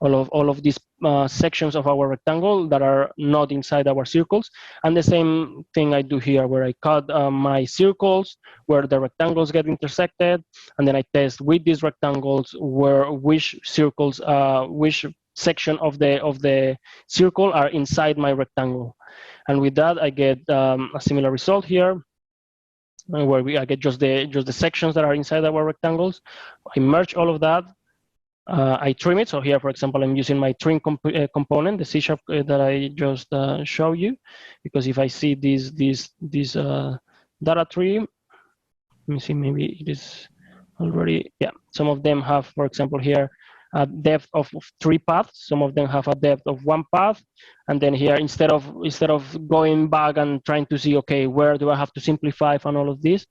All of these sections of our rectangle that are not inside our circles. And the same thing I do here, where I cut my circles where the rectangles get intersected, and then I test with these rectangles which circles, which section of the circle are inside my rectangle. And with that, I get a similar result here, where I get just the sections that are inside our rectangles. I merge all of that. I trim it. So here, for example, I'm using my trim component, the C# that I just show you, because if I see this data tree, let me see, maybe it is already, yeah. Some of them have, for example, here a depth of 3 paths. Some of them have a depth of 1 path, and then here, instead of going back and trying to see, okay, where do I have to simplify and all of this,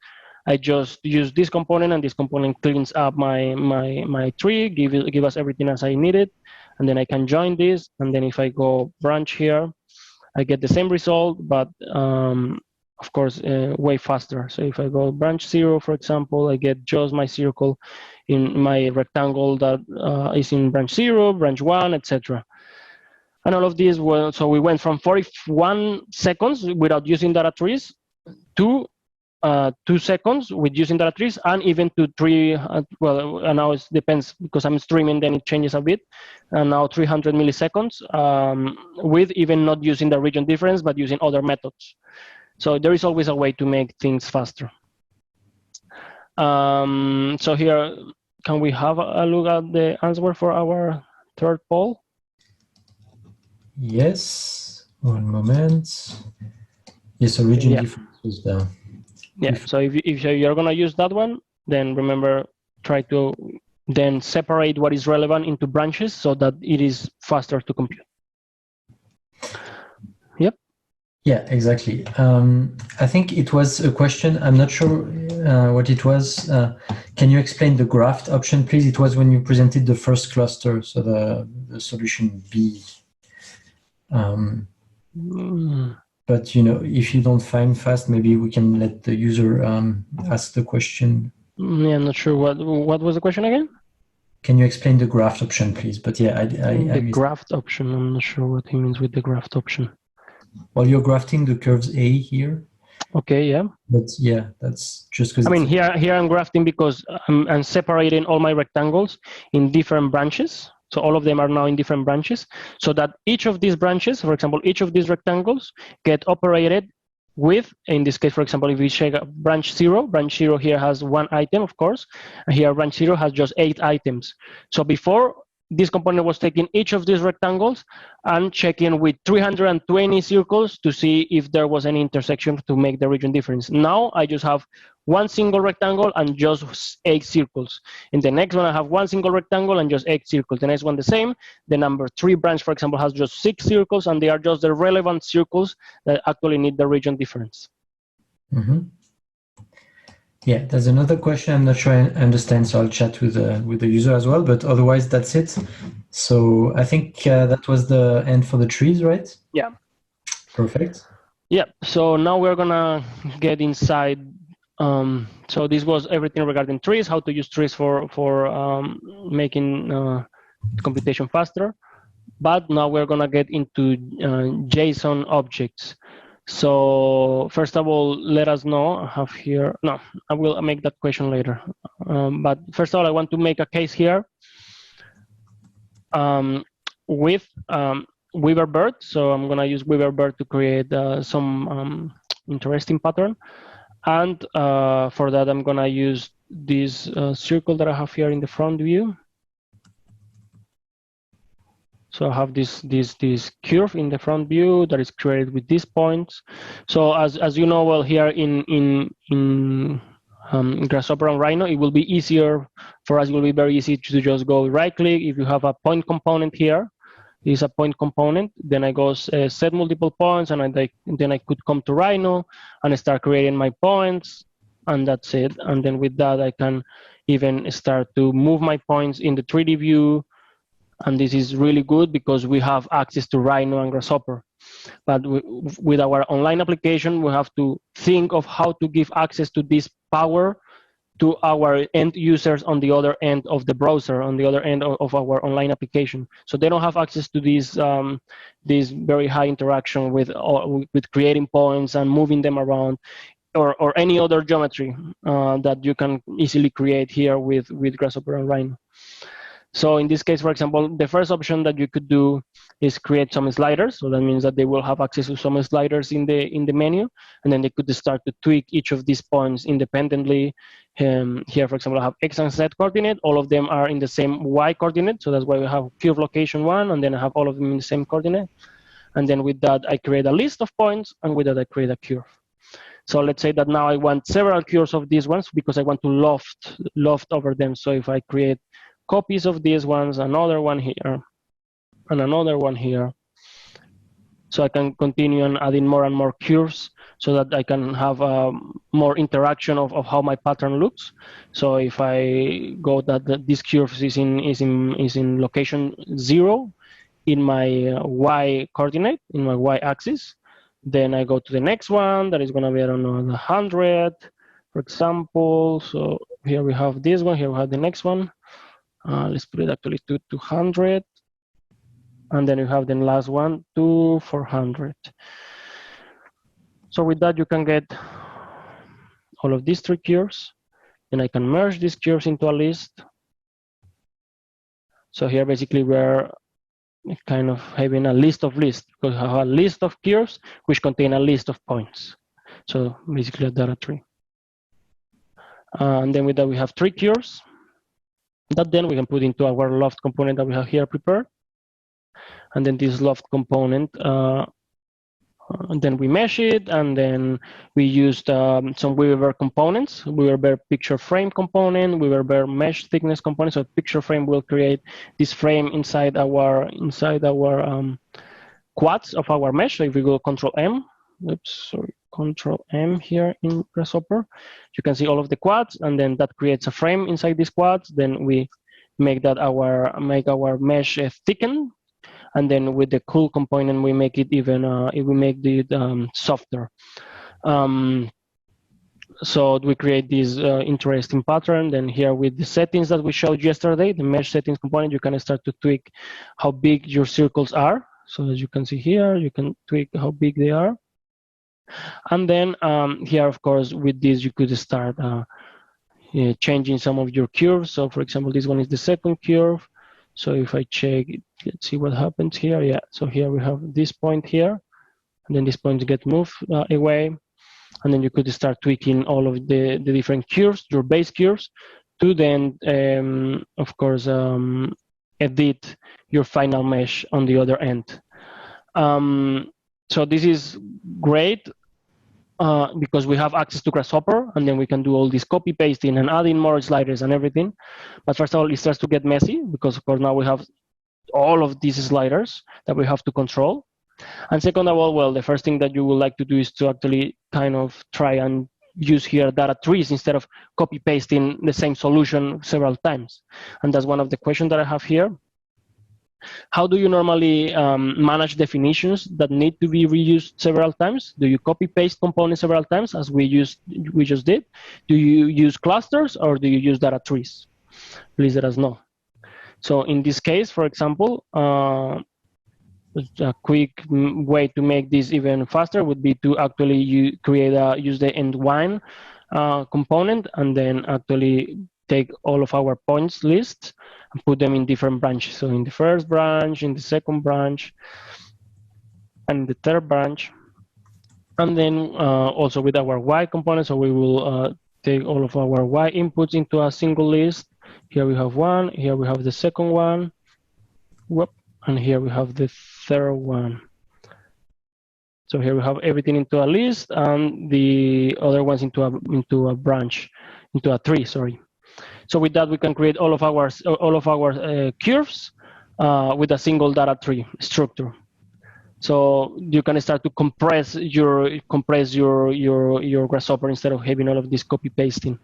I just use this component, and this component cleans up my tree, give us everything as I need it, and then I can join this. And then if I go branch here, I get the same result, but of course way faster. So if I go branch 0, for example, I get just my circle in my rectangle that is in branch 0, branch 1, etc. And all of these so we went from 41 seconds without using data trees to 2 seconds with using data trees, and even to 3, well, and now it depends, because I'm streaming, then it changes a bit, and now 300 milliseconds with even not using the region difference, but using other methods. So there is always a way to make things faster. So here, can we have a look at the answer for our third poll? Yes, one moment. Yes, origin Yeah. difference was the. Yeah. So if you're gonna use that one, then remember, try to then separate what is relevant into branches so that it is faster to compute. Yep. Yeah, exactly. I think it was a question. I'm not sure what it was. Can you explain the graft option, please? It was when you presented the first cluster, so the solution B. But if you don't find fast, maybe we can let the user ask the question. Yeah, I'm not sure what was the question again. Can you explain the graft option, please? But yeah, the graft option. I'm not sure what he means with the graft option. Well, you're grafting the curves A here. Okay, yeah. But yeah, that's just because. I mean, here I'm grafting because I'm separating all my rectangles in different branches. So all of them are now in different branches, so that each of these branches, for example, each of these rectangles get operated with, in this case, for example, if we check branch 0 here has 1 item, of course, and here branch 0 has just 8 items. So before, this component was taking each of these rectangles and checking with 320 circles to see if there was any intersection to make the region difference. Now I just have one single rectangle and just 8 circles. In the next one, I have one single rectangle and just 8 circles. The next one the same. The number 3 branch, for example, has just 6 circles, and they are just the relevant circles that actually need the region difference. Mm-hmm. Yeah, there's another question. I'm not sure I understand, so I'll chat with the user as well. But otherwise, that's it. So I think that was the end for the trees, right? Yeah. Perfect. Yeah. So now we're gonna get inside. So this was everything regarding trees, how to use trees for making computation faster. But now we're gonna get into JSON objects. So first of all, let us know. I have here. No, I will make that question later. But first of all, I want to make a case here with Weaverbird. So I'm gonna use Weaverbird to create some interesting pattern. And for that, I'm gonna use this circle that I have here in the front view. So I have this curve in the front view that is created with these points. So as you know, well, here in Grasshopper and Rhino, it will be easier for us. It will be very easy to just go right click. If you have a point component here, is a point component. Then I go set multiple points, and then I could come to Rhino and start creating my points, and that's it. And then with that, I can even start to move my points in the 3D view. And this is really good because we have access to Rhino and Grasshopper. But with our online application, we have to think of how to give access to this power to our end users on the other end of the browser, on the other end of our online application. So they don't have access to this very high interaction with creating points and moving them around, or any other geometry that you can easily create here with Grasshopper and Rhino. So in this case, for example, the first option that you could do is create some sliders. So that means that they will have access to some sliders in the menu, and then they could start to tweak each of these points independently. Here, for example, I have X and Z coordinate. All of them are in the same Y coordinate. So that's why we have curve location 1, and then I have all of them in the same coordinate. And then with that, I create a list of points, and with that, I create a curve. So let's say that now I want several curves of these ones because I want to loft over them. So if I create copies of these ones, another one here, and another one here. So I can continue on adding more and more curves so that I can have more interaction of how my pattern looks. So if I go that this curve is in location 0 in my Y coordinate, in my Y axis, then I go to the next one that is going to be, I don't know, 100, for example. So here we have this one, here we have the next one. Let's put it actually to 200. And then you have the last one to 400. So with that, you can get all of these 3 curves. And I can merge these curves into a list. So here, basically, we're kind of having a list of lists, because I have a list of curves which contain a list of points. So basically a data tree. And then with that, we have 3 curves that then we can put into our loft component that we have here prepared. And then this loft component and then we mesh it, and then we used some Weaver components, Weaver picture frame component, Weaver mesh thickness component. So picture frame will create this frame inside our quads of our mesh. So if we go Control M, Control M here in Grasshopper, you can see all of the quads, and then that creates a frame inside these quads. Then we make our mesh thicken. And then with the cool component, we make it even, we make it softer. So we create this interesting pattern. Then here with the settings that we showed yesterday, the mesh settings component, you can start to tweak how big your circles are. So as you can see here, you can tweak how big they are. And then here, of course, with this, you could start changing some of your curves. So for example, this one is the second curve. So if I check, let's see what happens here. Yeah, so here we have this point here, and then this point get moved away. And then you could start tweaking all of the different curves, your base curves, to then, of course, edit your final mesh on the other end. So this is great because we have access to Grasshopper, and then we can do all this copy pasting and adding more sliders and everything. But first of all, it starts to get messy because, of course, now we have all of these sliders that we have to control. And second of all, well, the first thing that you would like to do is to actually kind of try and use here data trees instead of copy pasting the same solution several times. And that's one of the questions that I have here. How do you normally manage definitions that need to be reused several times? Do you copy paste components several times as we just did? Do you use clusters or do you use data trees? Please let us know. So in this case, for example, a quick way to make this even faster would be to actually use the end-one component, and then actually take all of our points list and put them in different branches. So in the first branch, in the second branch, and the third branch. And then also with our Y component, so we will take all of our Y inputs into a single list. Here we have one, here we have the second one, whoop, and here we have the third one. So here we have everything into a list, and the other ones into a branch, into a tree, sorry. So with that, we can create all of our curves with a single data tree structure. So you can start to compress your Grasshopper instead of having all of this copy pasting.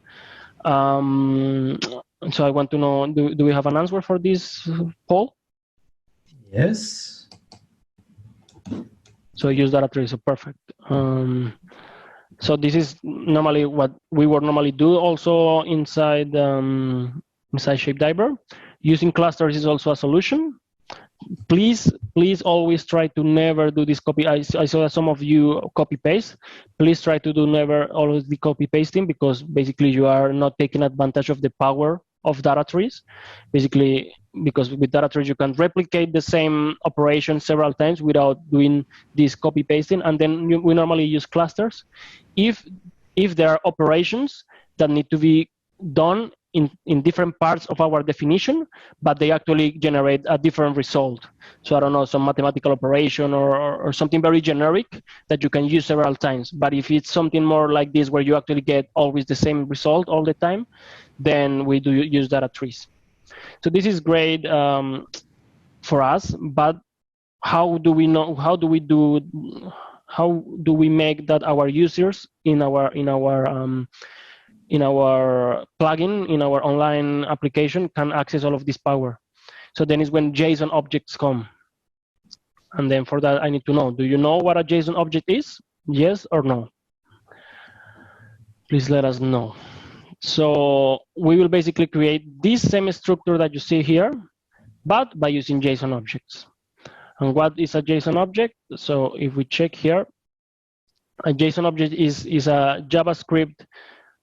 So I want to know, do we have an answer for this, Paul? Yes. So use data tree, so perfect. So this is normally what we would normally do also inside ShapeDiver. Using clusters is also a solution. Please always try to never do this copy. I saw that some of you copy paste. Please try to do never always the copy pasting, because basically you are not taking advantage of the power of data trees. Basically, because with data trees you can replicate the same operation several times without doing this copy pasting. And then we normally use clusters if there are operations that need to be done in different parts of our definition, but they actually generate a different result. So I don't know, some mathematical operation or something very generic that you can use several times. But if it's something more like this, where you actually get always the same result all the time, then we do use data trees. So this is great for us, but how do we know? How do we make that our users in our plugin, in our online application, can access all of this power? So then is when JSON objects come. And then for that, I need to know, do you know what a JSON object is? Yes or no? Please let us know. So we will basically create this same structure that you see here, but by using JSON objects. And what is a JSON object? So if we check here, a JSON object is a JavaScript.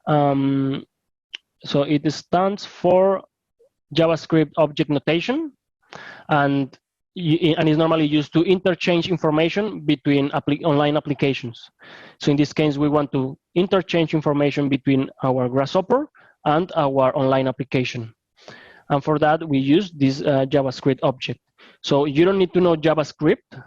So it stands for JavaScript object notation, and is normally used to interchange information between online applications. So in this case, we want to interchange information between our Grasshopper and our online application. And for that, we use this JavaScript object. So you don't need to know JavaScript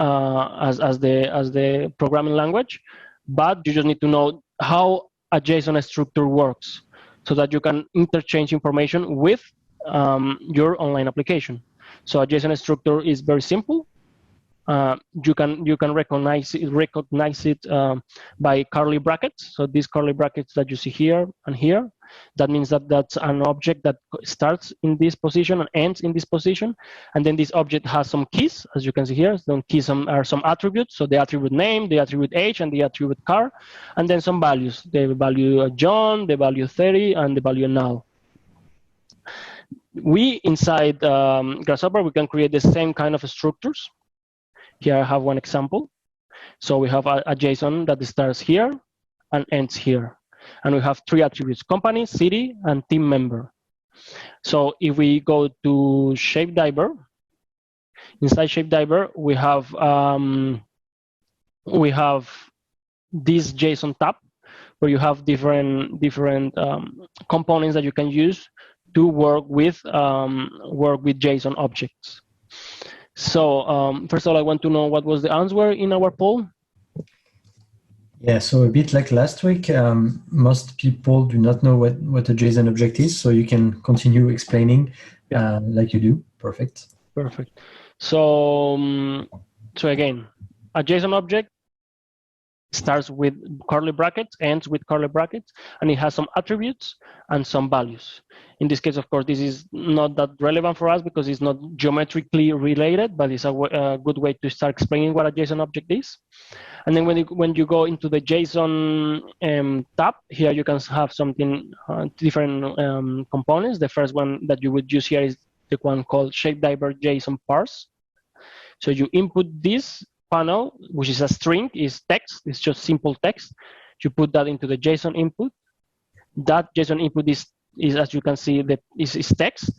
as the programming language, but you just need to know how a JSON structure works, so that you can interchange information with your online application. So a JSON structure is very simple. You can recognize it by curly brackets. So these curly brackets that you see here and here, that means that that's an object that starts in this position and ends in this position. And then this object has some keys, as you can see here. Some keys are some attributes. So the attribute name, the attribute age, and the attribute car, and then some values. The value John, the value 30, and the value now. We inside Grasshopper, we can create the same kind of structures. Here I have one example. So we have a JSON that starts here and ends here. And we have 3 attributes: company, city, and team member. So if we go to ShapeDiver, inside ShapeDiver, we have this JSON tab where you have different components that you can use to work with JSON objects. So first of all, I want to know what was the answer in our poll. Yeah, so a bit like last week, most people do not know what a JSON object is, so you can continue explaining like you do. Perfect. Perfect. So, so again, a JSON object starts with curly brackets, ends with curly brackets, and it has some attributes and some values. In this case, of course, this is not that relevant for us because it's not geometrically related, but it's a good way to start explaining what a JSON object is. And then when you go into the JSON tab, here you can have something different components. The first one that you would use here is the one called ShapeDiver JSON parse. So you input this panel, which is a string, is text. It's just simple text. You put that into the JSON input. That JSON input is as you can see, is text.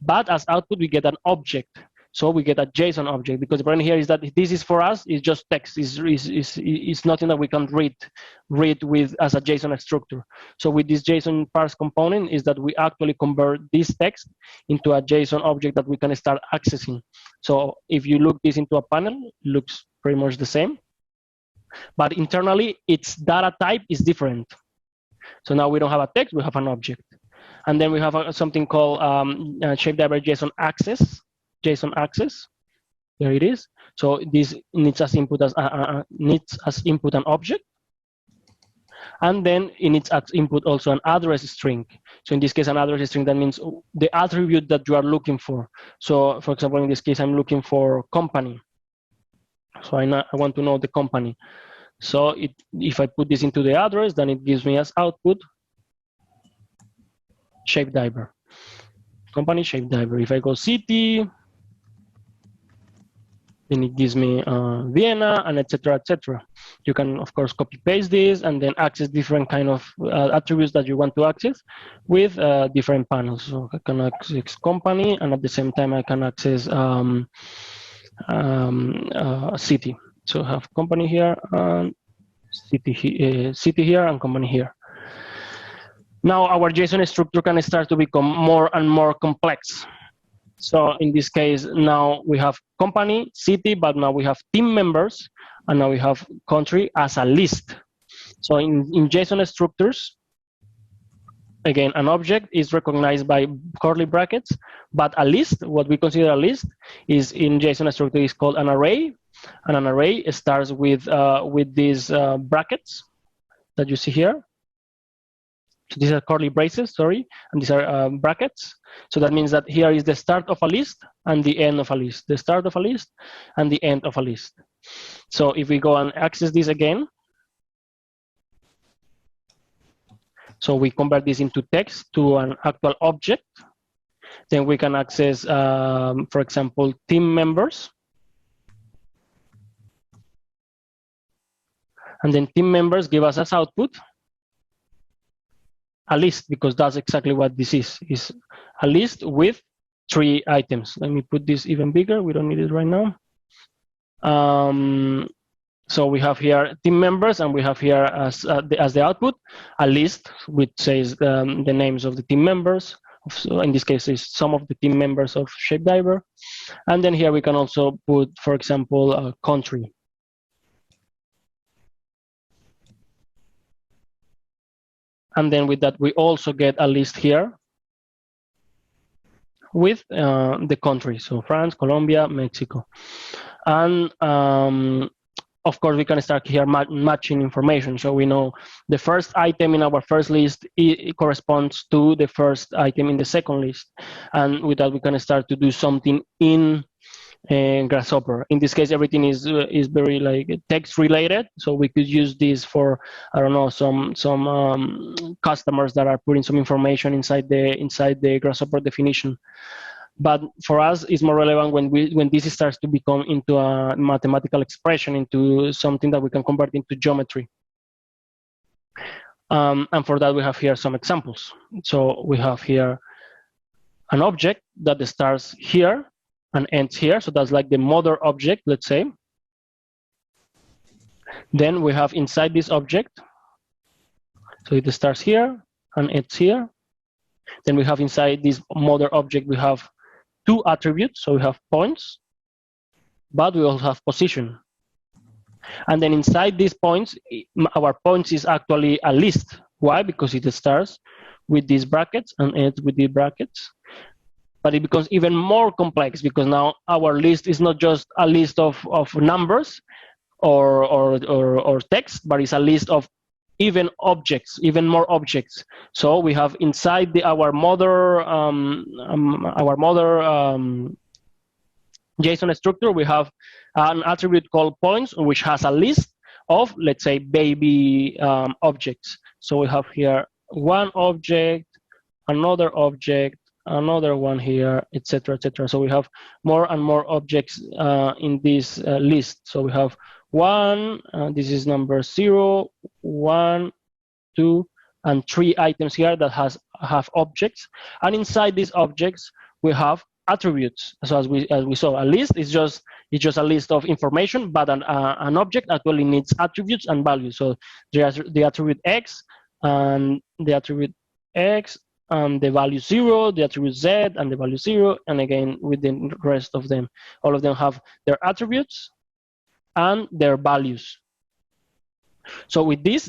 But as output, we get an object. So we get a JSON object, because the problem here is that this is for us, it's just text. It's nothing that we can read with as a JSON structure. So with this JSON parse component is that we actually convert this text into a JSON object that we can start accessing. So if you look this into a panel, it looks pretty much the same. But internally, its data type is different. So now we don't have a text, we have an object. And then we have something called ShapeDiver JSON access. There it is. So this needs as input an object, and then it needs as input also an address string. So in this case, an address string, that means the attribute that you are looking for. So for example, in this case, I'm looking for company. So I want to know the company. So if I put this into the address, then it gives me as output ShapeDiver. Company ShapeDiver. If I go city, then it gives me Vienna, and etc., etc. You can, of course, copy paste this and then access different kind of attributes that you want to access with different panels. So I can access company, and at the same time I can access city. So I have company here and city here and company here. Now our JSON structure can start to become more and more complex. So in this case, now we have company, city, but now we have team members, and now we have country as a list. So in JSON structures, again, an object is recognized by curly brackets, but a list, what we consider a list, is in JSON structure is called an array, and an array starts with these brackets that you see here. So these are curly braces, sorry, and these are brackets. So that means that here is the start of a list and the end of a list, the start of a list and the end of a list. So if we go and access this again, so we convert this into text to an actual object, then we can access, for example, team members. And then team members give us as output a list, because that's exactly what this is a list with 3 items. Let me put this even bigger. We don't need it right now. So we have here team members, and we have here as the output a list which says the names of the team members, So in this case, is some of the team members of ShapeDiver. And then here we can also put, for example, a country. And then with that, we also get a list here with the country. So France, Colombia, Mexico. And of course, we can start here matching information. So we know the first item in our first list it corresponds to the first item in the second list. And with that, we can start to do something in Grasshopper. In this case, everything is very like text related. So we could use this for, I don't know, some customers that are putting some information inside the Grasshopper definition. But for us, it's more relevant when this starts to become into a mathematical expression, into something that we can convert into geometry. And for that, we have here some examples. So we have here an object that starts here and ends here. So that's like the mother object, let's say. Then we have inside this object, so it starts here and ends here. Then we have inside this mother object, we have two attributes. So we have points, but we also have position. And then inside these points, our points is actually a list. Why? Because it starts with these brackets and ends with these brackets. But it becomes even more complex because now our list is not just a list of numbers or text, but it's a list of even objects, even more objects. So we have inside our mother JSON structure, we have an attribute called points, which has a list of, let's say, baby objects. So we have here one object, another object, another one here, etc., etc. So we have more and more objects in this list. So we have one, this is number 0, 1, 2, and 3 items here that have objects. And inside these objects, we have attributes. So as we saw, a list is just a list of information, but an object actually needs attributes and values. So there's the attribute X and the attribute X, the value 0, the attribute Z, and the value 0, and again with the rest of them. All of them have their attributes and their values. So with this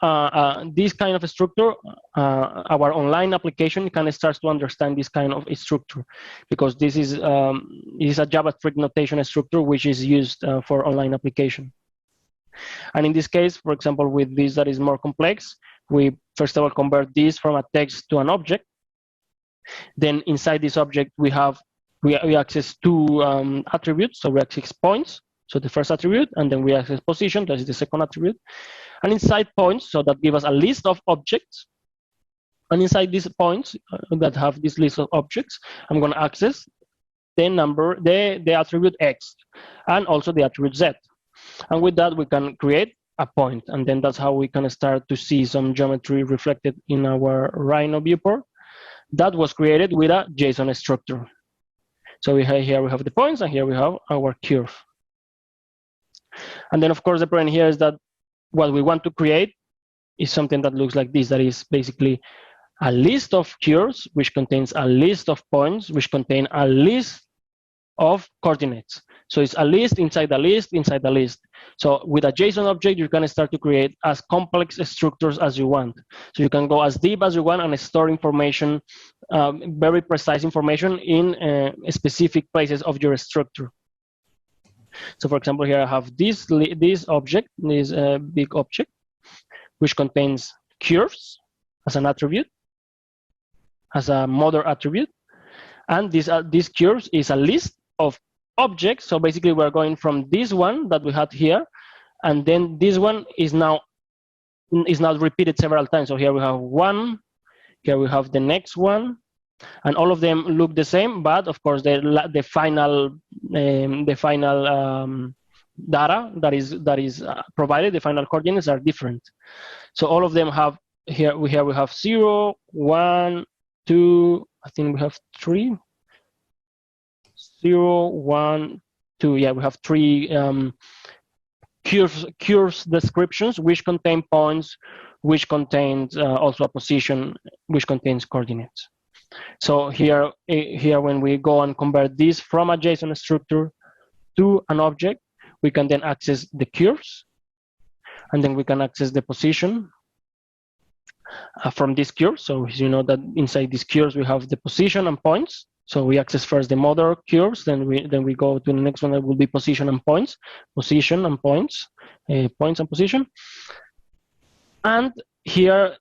kind of structure, our online application kind of starts to understand this kind of structure, because this is a JavaScript notation structure which is used for online application. And in this case, for example, with this that is more complex, we first of all convert this from a text to an object. Then inside this object, we access two attributes. So we access points, so the first attribute, and then we access position, that is the second attribute. And inside points, so that gives us a list of objects. And inside these points that have this list of objects, I'm going to access the attribute X, and also the attribute Z. And with that, we can create a point, and then that's how we can start to see some geometry reflected in our Rhino viewport that was created with a JSON structure. So here we have the points, and here we have our curve. And then, of course, the problem here is that what we want to create is something that looks like this, that is basically a list of curves, which contains a list of points, which contain a list of coordinates. So it's a list inside a list inside a list. So with a JSON object, you can start to create as complex structures as you want. So you can go as deep as you want and store information, very precise information in specific places of your structure. So for example, here I have this object, this big object, which contains curves as an attribute, as a mother attribute. And these curves is a list of objects. So basically, we're going from this one that we had here, and then this one is now repeated several times. So here we have one, here we have the next one, and all of them look the same. But of course, the final data that is provided, the final coordinates are different. So all of them have here we have 0, 1, 2. I think we have 3. 0, 1, 2. Yeah, we have 3 curves descriptions, which contain points, which contains also a position, which contains coordinates. So here when we go and convert this from a JSON structure to an object, we can then access the curves, and then we can access the position from this curve. So you know that inside these curves we have the position and points. So we access first the mother curves, then we go to the next one that will be position and points, position and points, points and position. And here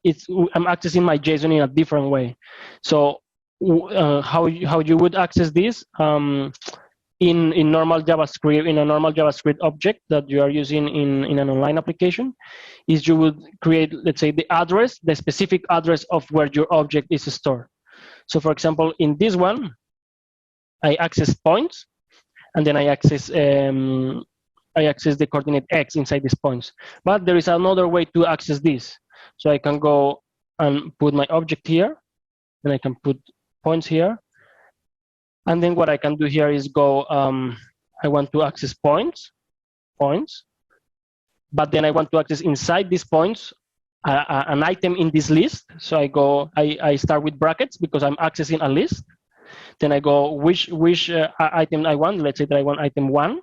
I'm accessing my JSON in a different way. So how you would access this in normal JavaScript, in a normal JavaScript object that you are using in an online application, is you would create, let's say, the address, the specific address of where your object is stored. So for example, in this one, I access points, and then I access the coordinate X inside these points. But there is another way to access this. So I can go and put my object here, and I can put points here. And then what I can do here is go, I want to access points, but then I want to access inside these points an item in this list. So I start with brackets because I'm accessing a list. Then I go which item I want. Let's say that I want item 1.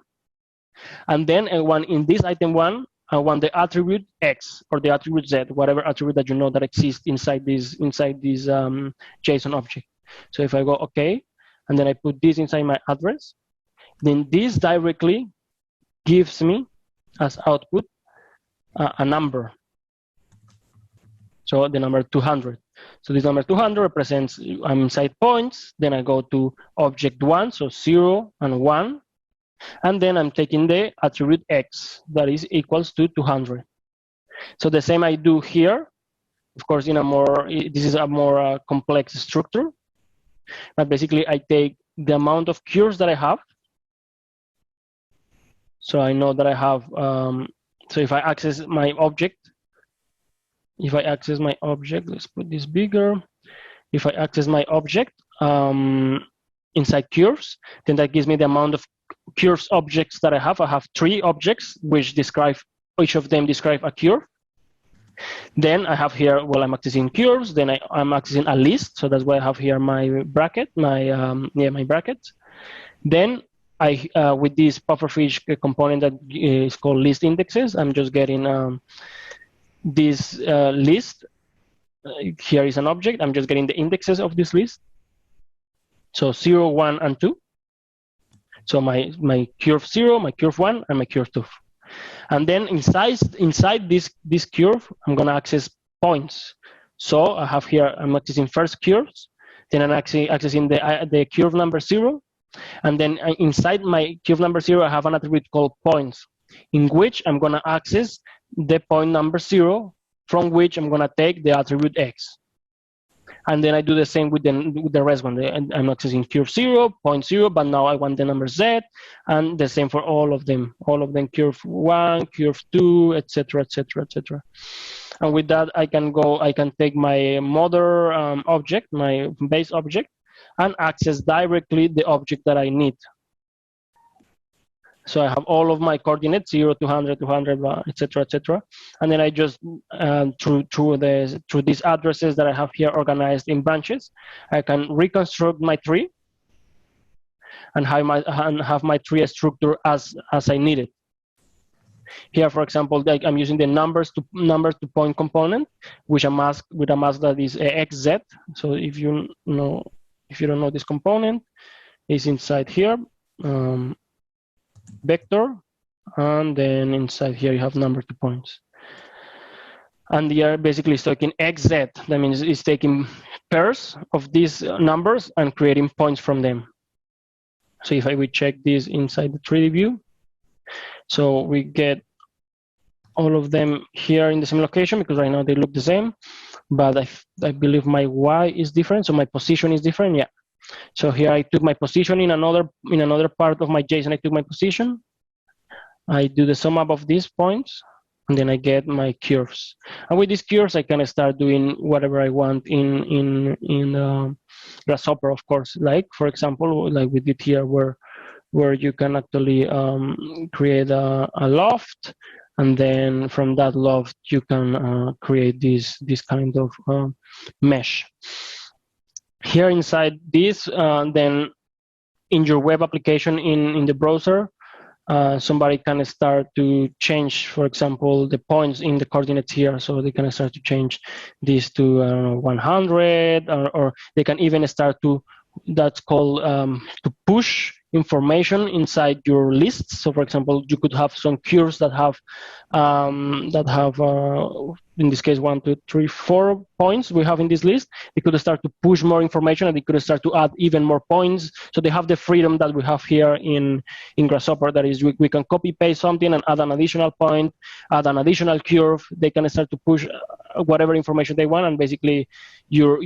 And then I want in this item 1, I want the attribute X or the attribute Z, whatever attribute that you know that exists inside this JSON object. So if I go OK, and then I put this inside my address, then this directly gives me as output a number. So the number 200. So this number 200 represents, I'm inside points, then I go to object 1, so 0 and 1, and then I'm taking the attribute X that is equals to 200. So the same I do here. Of course, this is a more complex structure. But basically, I take the amount of curves that I have. So I know that I have, so if I access my object, let's put this bigger. If I access my object inside curves, then that gives me the amount of curves objects that I have. I have 3 objects, which each of them describe a curve. Then I have here, well, I'm accessing curves. Then I'm accessing a list, so that's why I have here my bracket, my brackets. Then with this pufferfish component that is called list indexes, I'm just getting this list. Here is an object. I'm just getting the indexes of this list. So 0, 1, and 2. So my curve 0, my curve 1, and my curve 2. And then inside this curve, I'm going to access points. So I have here, I'm accessing first curves, then I'm accessing the curve number 0. And then inside my curve number 0, I have an attribute called points, in which I'm going to access the point number 0, from which I'm going to take the attribute X. And then I do the same with the rest one. I'm accessing curve 0, point 0, but now I want the number Z, and the same for all of them. All of them curve 1, curve 2, etc., etc., etc. And with that, I can take my mother object, my base object, and access directly the object that I need. So I have all of my coordinates, 0, 200, 200, etc., etc. And then I just, through these addresses that I have here organized in branches, I can reconstruct my tree and have my tree structure as I need it. Here, for example, I'm using the numbers to point component, with a mask that is XZ. So if you don't know this component, is inside here. Vector, and then inside here you have number to points. And they are basically taking XZ. That means it's taking pairs of these numbers and creating points from them. So if we check this inside the 3D view, so we get all of them here in the same location, because right now they look the same, but I believe my Y is different, so my position is different. Yeah. So here I took my position in another part of my JSON. I took my position. I do the sum up of these points, and then I get my curves. And with these curves, I can start doing whatever I want in Grasshopper, of course. Like, for example, like we did here, where you can actually create a loft, and then from that loft you can create this kind of mesh. here inside this, then in your web application in the browser, somebody can start to change, for example, the points in the coordinates here. So they can start to change this to 100, or they can even start to, that's called to push information inside your lists. So for example, you could have some curves that have in this case 1, 2, 3, 4 points we have in this list. They could start to push more information, and they could start to add even more points. So they have the freedom that we have here in Grasshopper. That is, we can copy paste something and add an additional point, add an additional curve. They can start to push whatever information they want, and basically your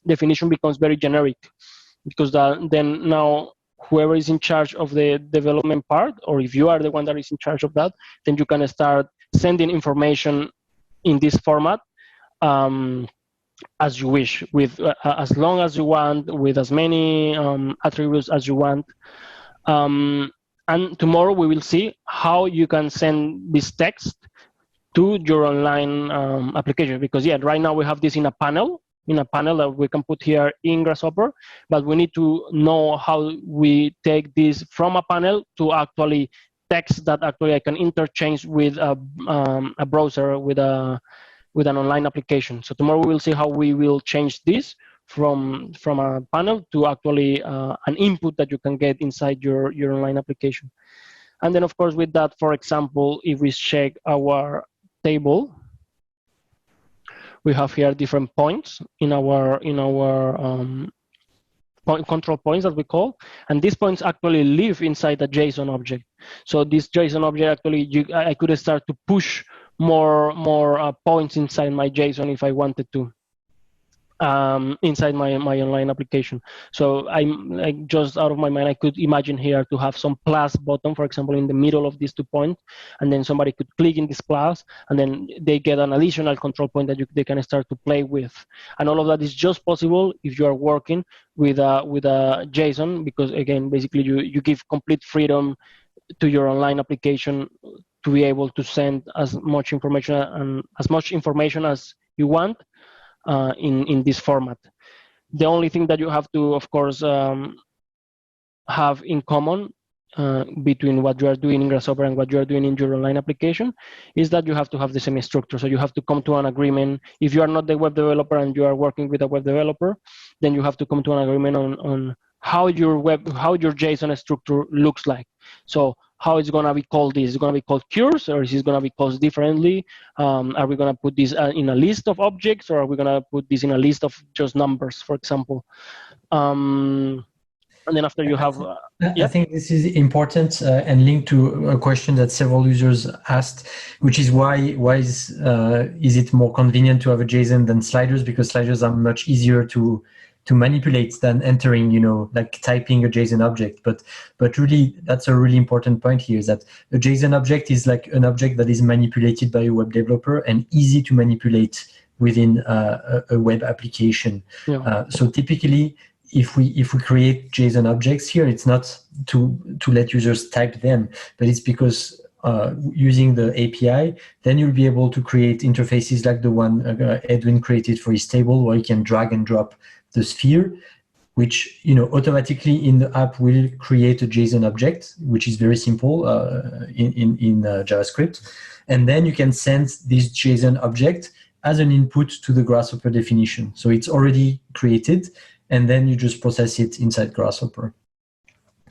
definition becomes very generic, because then now whoever is in charge of the development part, or if you are the one that is in charge of that, then you can start sending information in this format as you wish, with as long as you want, with as many attributes as you want. And tomorrow we will see how you can send this text to your online application, because right now we have this in a panel that we can put here in Grasshopper, but we need to know how we take this from a panel to actually text that actually I can interchange with a browser, with an online application. So tomorrow we will see how we will change this from a panel to actually an input that you can get inside your online application. And then of course with that, for example, if we check our table, we have here different points in our control points that we call, and these points actually live inside a JSON object. So this JSON object actually, I could start to push more points inside my JSON if I wanted to, inside my online application. So I just out of my mind, I could imagine here to have some plus button, for example, in the middle of these 2 points, and then somebody could click in this plus, and then they get an additional control point that they can start to play with. And all of that is just possible if you are working with a JSON, because again, basically you give complete freedom to your online application to be able to send as much information as you want in this format. The only thing that you have to, of course, have in common between what you are doing in Grasshopper and what you are doing in your online application is that you have to have the same structure. So you have to come to an agreement. If you are not the web developer and you are working with a web developer, then you have to come to an agreement on how your JSON structure looks like. So how it's going to be called this? Is it going to be called curves, or is it going to be called differently? Are we going to put this in a list of objects, or are we going to put this in a list of just numbers, for example? And then after you have... I think this is important and linked to a question that several users asked, which is why is it more convenient to have a JSON than sliders? Because sliders are much easier to manipulate than entering, like typing a JSON object. But really, that's a really important point here, is that a JSON object is like an object that is manipulated by a web developer and easy to manipulate within a web application. Yeah. So typically, if we create JSON objects here, it's not to let users type them, but it's because using the API, then you'll be able to create interfaces like the one Edwin created for his table, where you can drag and drop the sphere, which automatically in the app will create a JSON object, which is very simple in JavaScript, and then you can send this JSON object as an input to the Grasshopper definition. So it's already created, and then you just process it inside Grasshopper.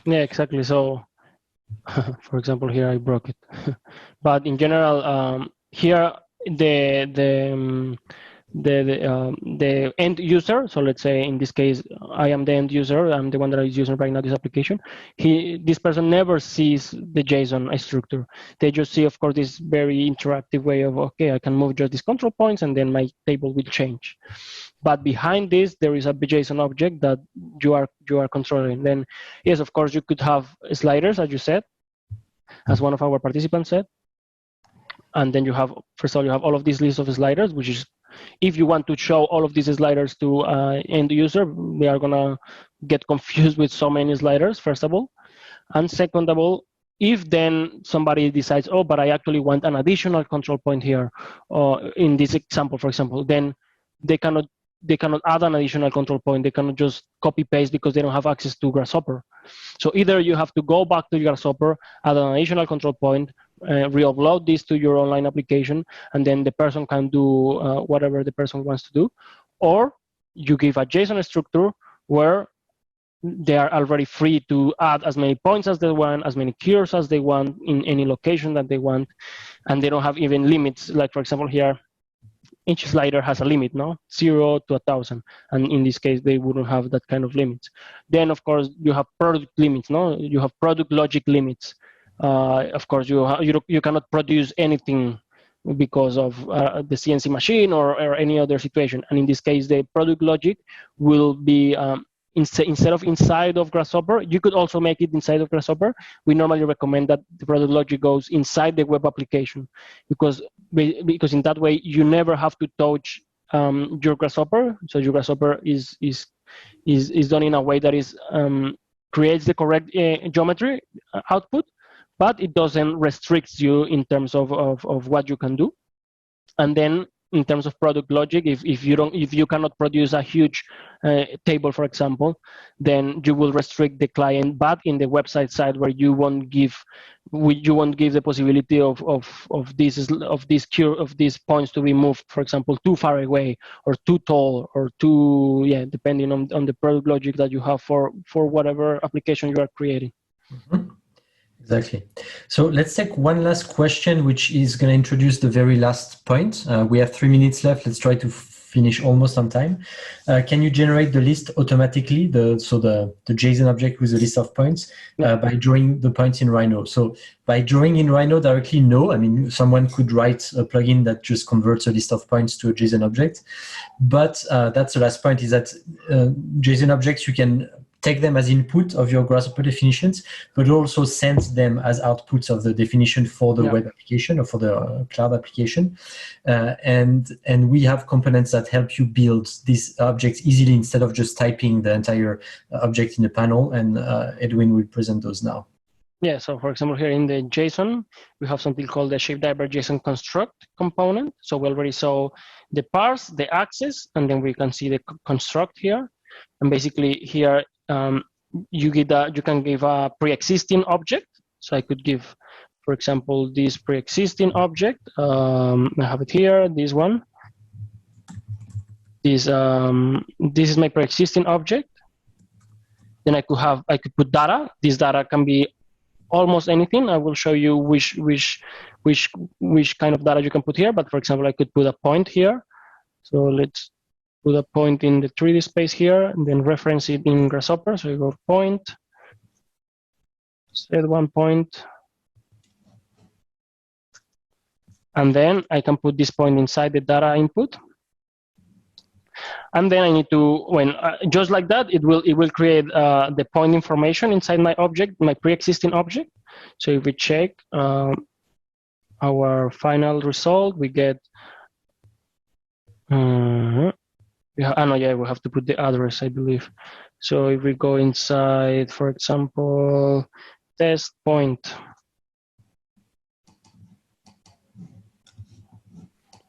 Yeah, exactly. So, for example, here I broke it, but in general, here the end user, so let's say in this case I am the end user, I'm the one that is using right now this application, this person never sees the JSON structure. They just see, of course, this very interactive way of, okay, I can move just these control points and then my table will change. But behind this, there is a JSON object that you are controlling. Then, yes, of course, you could have sliders, as you said, as one of our participants said. And then you have, first of all, you have all of these lists of sliders, which is, if you want to show all of these sliders to end user, we are going to get confused with so many sliders, first of all. And second of all, if then somebody decides, oh, but I actually want an additional control point here, in this example, for example, then they cannot they cannot add an additional control point. They cannot just copy paste because they don't have access to Grasshopper. So either you have to go back to Grasshopper, add an additional control point, re-upload this to your online application, and then the person can do whatever the person wants to do. Or you give a JSON structure where they are already free to add as many points as they want, as many keywords as they want in any location that they want, and they don't have even limits. Like, for example, here, each slider has a limit, no? 0 to 1,000. And in this case, they wouldn't have that kind of limits. Then, of course, you have product limits, no? You have product logic limits. Of course, you cannot produce anything because of the CNC machine or any other situation. And in this case, the product logic will be instead of inside of Grasshopper. You could also make it inside of Grasshopper. We normally recommend that the product logic goes inside the web application because in that way you never have to touch your Grasshopper. So your Grasshopper is done in a way that is creates the correct geometry output, but it doesn't restrict you in terms of what you can do. And then in terms of product logic, if you cannot produce a huge table, for example, then you will restrict the client, but in the website side where you won't give the possibility of these points to be moved, for example, too far away or too tall or too depending on the product logic that you have for whatever application you are creating. Mm-hmm. Exactly. So let's take one last question, which is going to introduce the very last point. We have 3 minutes left. Let's try to finish almost on time. Can you generate the list automatically, the JSON object with a list of points by drawing the points in Rhino? So by drawing in Rhino directly, no. I mean, someone could write a plugin that just converts a list of points to a JSON object. But that's the last point, is that JSON objects, you can take them as input of your Grasshopper definitions, but also send them as outputs of the definition for the web application or for the cloud application. And we have components that help you build these objects easily instead of just typing the entire object in a panel. And Edwin will present those now. Yeah, so for example, here in the JSON, we have something called the ShapeDiver JSON construct component. So we already saw the parse, the access, and then we can see the construct here. And basically here, you can give a pre-existing object. So I could give, for example, this pre-existing object. I have it here, this one. This is my pre-existing object. Then I could put data. This data can be almost anything. I will show you which kind of data you can put here. But for example, I could put a point here. So let's put a point in the 3D space here, and then reference it in Grasshopper. So you go point, set 1 point, and then I can put this point inside the data input. And then I need to, just like that, it will create the point information inside my object, my pre-existing object. So if we check our final result, we get. We have to put the address, I believe. So if we go inside, for example, test point,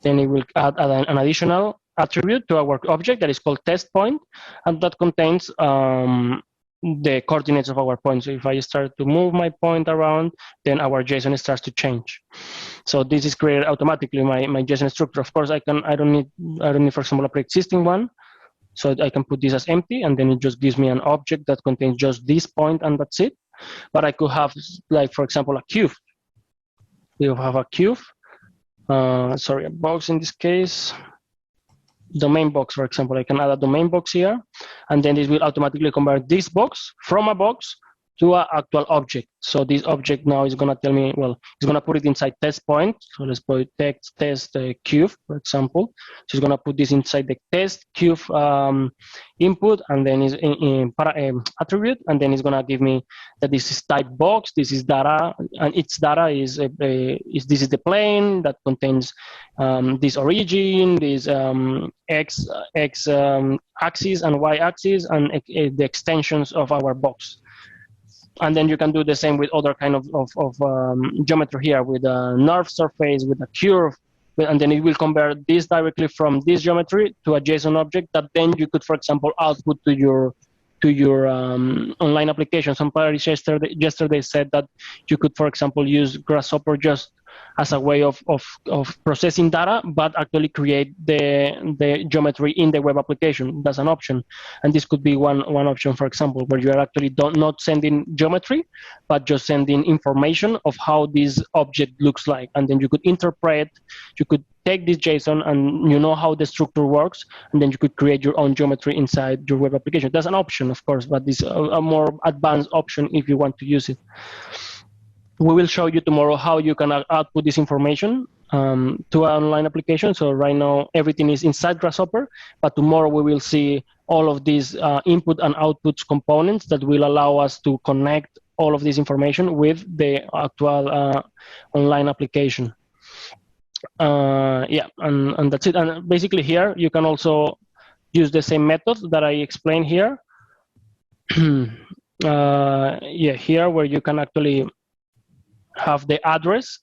then it will add an additional attribute to our object that is called test point, and that contains the coordinates of our point. So if I start to move my point around, then our JSON starts to change. So this is created automatically, my JSON structure. Of course, I don't need, for example, a pre-existing one. So I can put this as empty, and then it just gives me an object that contains just this point, and that's it. But I could have, like, for example, a cube. We have a cube. A box in this case. Domain box, for example, I can add a domain box here, and then this will automatically convert this box from a box to an actual object. So this object now is going to tell me, well, it's going to put it inside test point. So let's put test cube, for example. So it's going to put this inside the test cube input, and then is in attribute, and then it's going to give me that this is type box, this is data, and its data is this is the plane that contains this origin, this x axis and y axis, and the extensions of our box. And then you can do the same with other kind of geometry here, with a nerve surface, with a curve, and then it will convert this directly from this geometry to a JSON object that then you could, for example, output to your online application. Somebody yesterday said that you could, for example, use Grasshopper just as a way of processing data, but actually create the geometry in the web application. That's an option. And this could be one option, for example, where you are actually not sending geometry, but just sending information of how this object looks like. And then you could interpret, you could take this JSON and you know how the structure works, and then you could create your own geometry inside your web application. That's an option, of course, but this is a more advanced option if you want to use it. We will show you tomorrow how you can output this information to an online application. So right now, everything is inside Grasshopper, but tomorrow we will see all of these input and outputs components that will allow us to connect all of this information with the actual online application. Yeah, and that's it. And basically here, you can also use the same method that I explained here. Yeah, here where you can actually have the address,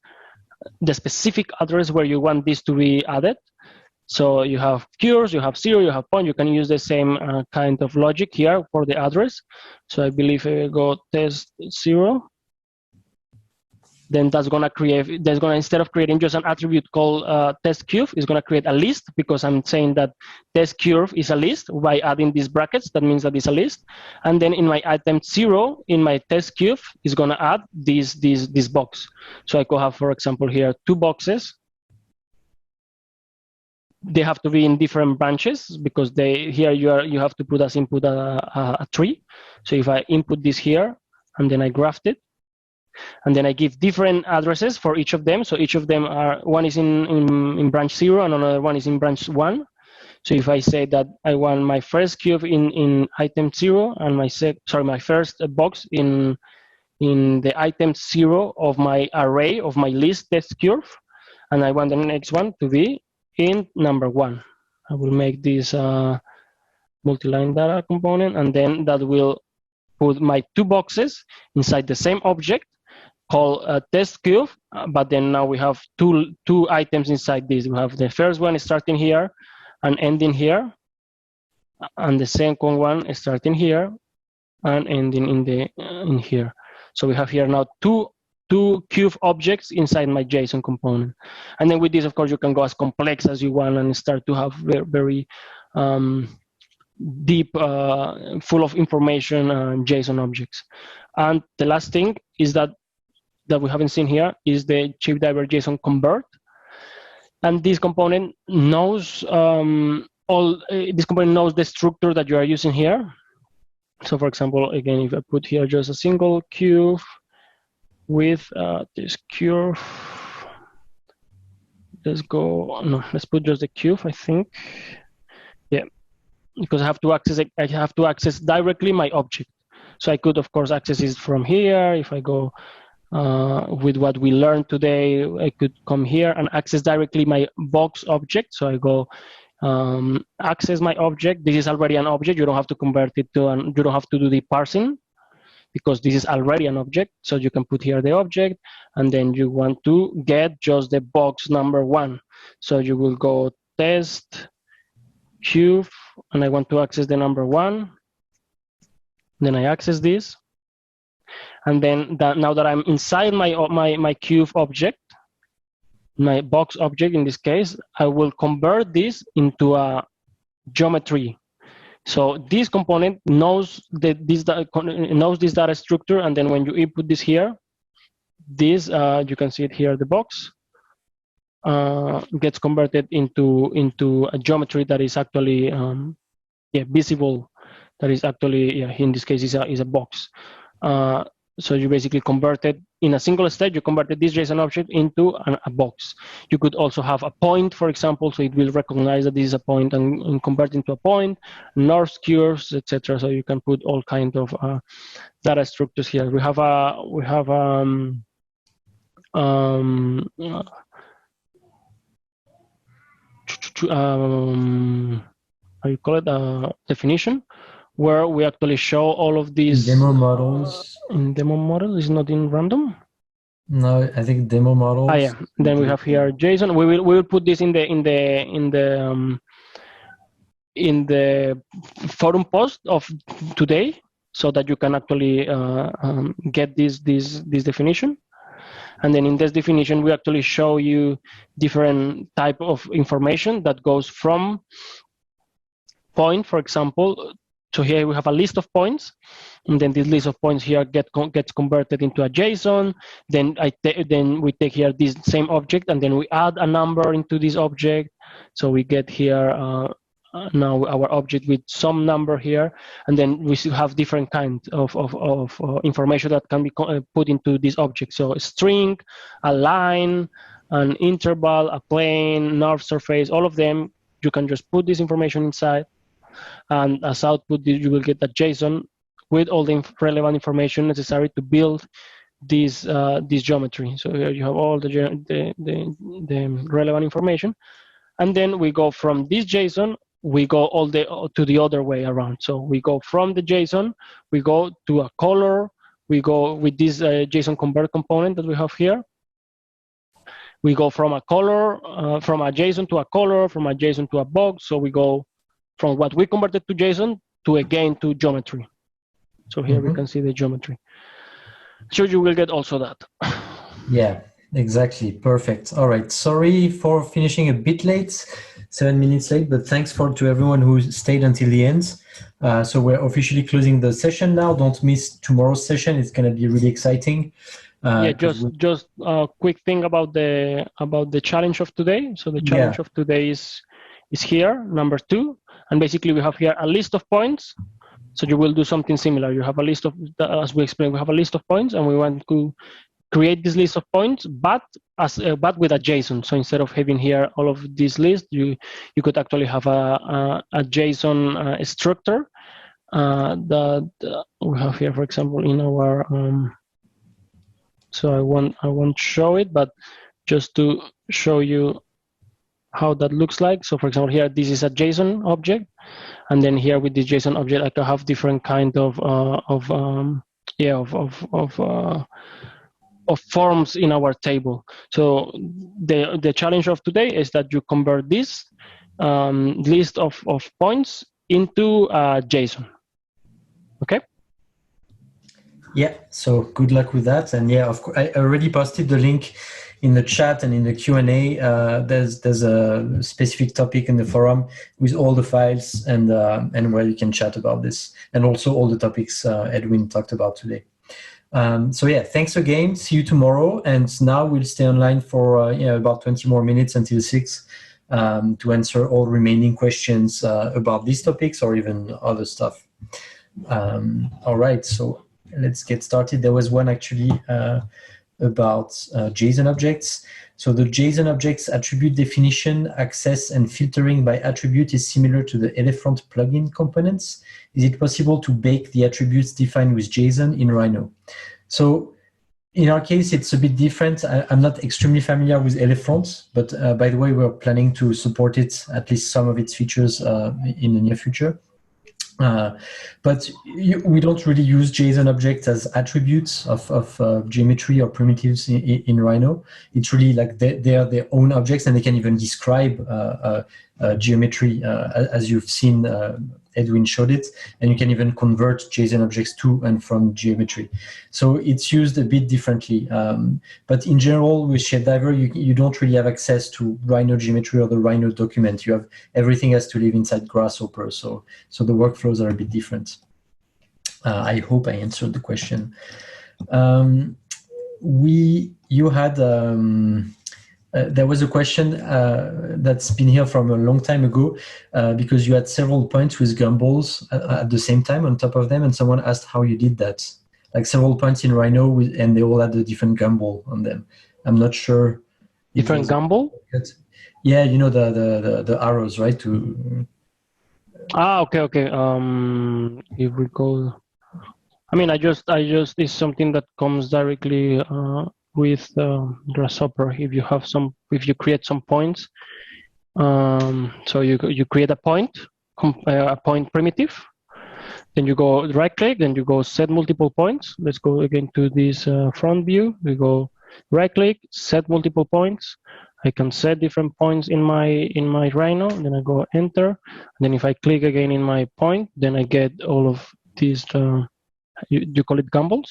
the specific address where you want this to be added. So you have cures, you have 0, you have point. You can use the same kind of logic here for the address. So I believe I will go test 0. Then that's gonna create, instead of creating just an attribute called test curve, it's gonna create a list, because I'm saying that test curve is a list by adding these brackets. That means that it's a list. And then in my item 0, in my test curve, is gonna add this box. So I could have, for example, here 2 boxes. They have to be in different branches, because here you have to put as input a tree. So if I input this here and then I graft it, and then I give different addresses for each of them. So each of them one is in branch 0 and another one is in branch 1. So if I say that I want my first cube in item 0 and my first box in the item 0 of my array of my list test curve, and I want the next one to be in number 1. I will make this multi-line data component, and then that will put my 2 boxes inside the same object called test cube, but then now we have two items inside this. We have the first one starting here and ending here, and the second one starting here and ending in here. So we have here now two cube objects inside my JSON component. And then with this, of course, you can go as complex as you want and start to have very deep, full of information JSON objects. And the last thing is that we haven't seen here is the ShapeDiver JSON convert. And this component knows this component knows the structure that you are using here. So for example, again, if I put here just a single cube with this curve, let's put just the cube, I think. Yeah, because I have to access directly my object. So I could, of course, access it from here. If I go with what we learned today, I could come here and access directly my box object. So I go access my object. This is already an object. You don't have to convert it to you don't have to do the parsing, because this is already an object. So you can put here the object, and then you want to get just the box number 1. So you will go test cube, and I want to access the number 1. Then I access this. And then now that I'm inside my cube object, my box object in this case, I will convert this into a geometry. So this component knows this data structure, and then when you input this here, this you can see it here, the box gets converted into a geometry that is actually visible. That is actually in this case is a box. So you basically converted in a single step. You converted this JSON object into a box. You could also have a point, for example, so it will recognize that this is a point and convert into a point, north curves, etc. So you can put all kinds of data structures here. We have how you call it, a definition, where we actually show all of these demo models. In demo model is not in random. No, I think demo models. Ah, yeah. Then we have here JSON. We will put this in the forum post of today, so that you can actually get this definition. And then in this definition, we actually show you different type of information that goes from point, for example. So here we have a list of points, and then this list of points here gets converted into a JSON. Then then we take here this same object, and then we add a number into this object. So we get here now our object with some number here, and then we still have different kinds of information that can be put into this object. So a string, a line, an interval, a plane, north surface, all of them, you can just put this information inside, and as output you will get a JSON with all the relevant information necessary to build this geometry. So here you have all the relevant information, and then we go from this JSON, we go to the other way around. So we go from the JSON, we go to a color, we go with this JSON convert component that we have here. We go from a color, from a JSON to a color, from a JSON to a box. So we go from what we converted to JSON to geometry. So here we can see the geometry. So you will get also that. Yeah, exactly. Perfect. All right. Sorry for finishing a bit late, 7 minutes late, but thanks to everyone who stayed until the end. So we're officially closing the session now. Don't miss tomorrow's session. It's going to be really exciting. Yeah, just a quick thing about the challenge of today. So the challenge of today is here, number 2, and basically we have here a list of points. So you will do something similar. You have a list of, as we explained, we have a list of points, and we want to create this list of points, but with a JSON. So instead of having here all of this list, you could actually have a JSON structure that we have here, for example, in our. So I won't show it, but just to show you how that looks like. So for example, here this is a JSON object, and then here with this JSON object, I can have different kind of forms in our table. So the challenge of today is that you convert this list of points into JSON. Okay. Yeah, so good luck with that. And yeah, of course, I already posted the link in the chat and in the Q&A. There's a specific topic in the forum with all the files and where you can chat about this, and also all the topics Edwin talked about today. So yeah, thanks again. See you tomorrow. And now we'll stay online for about 20 more minutes until 6 to answer all remaining questions about these topics or even other stuff. All right, so let's get started. There was one actually about JSON objects. So the JSON objects attribute definition, access, and filtering by attribute is similar to the Elephant plugin components. Is it possible to bake the attributes defined with JSON in Rhino? So in our case, it's a bit different. I'm not extremely familiar with Elephant, but by the way, we're planning to support it, at least some of its features in the near future. But we don't really use JSON objects as attributes of geometry or primitives in Rhino. It's really like they are their own objects, and they can even describe geometry, as you've seen. Edwin showed it, and you can even convert JSON objects to and from geometry. So it's used a bit differently. But in general, with ShapeDiver, you don't really have access to Rhino geometry or the Rhino document. You have everything has to live inside Grasshopper. So the workflows are a bit different. I hope I answered the question. You had. There was a question that's been here from a long time ago because you had several points with gumballs at the same time on top of them, and someone asked how you did that. Like several points in Rhino, and they all had a different gumball on them. I'm not sure. Different gumball? Yeah, you know the arrows, right? Okay. If we go, I mean, I just it's something that comes directly with Grasshopper. If you create some points, so you create a point primitive, then you go right click, then you go set multiple points. Let's go again to this front view. We go right click, set multiple points. I can set different points in my Rhino. Then I go enter. And then if I click again in my point, then I get all of these. You call it gumballs?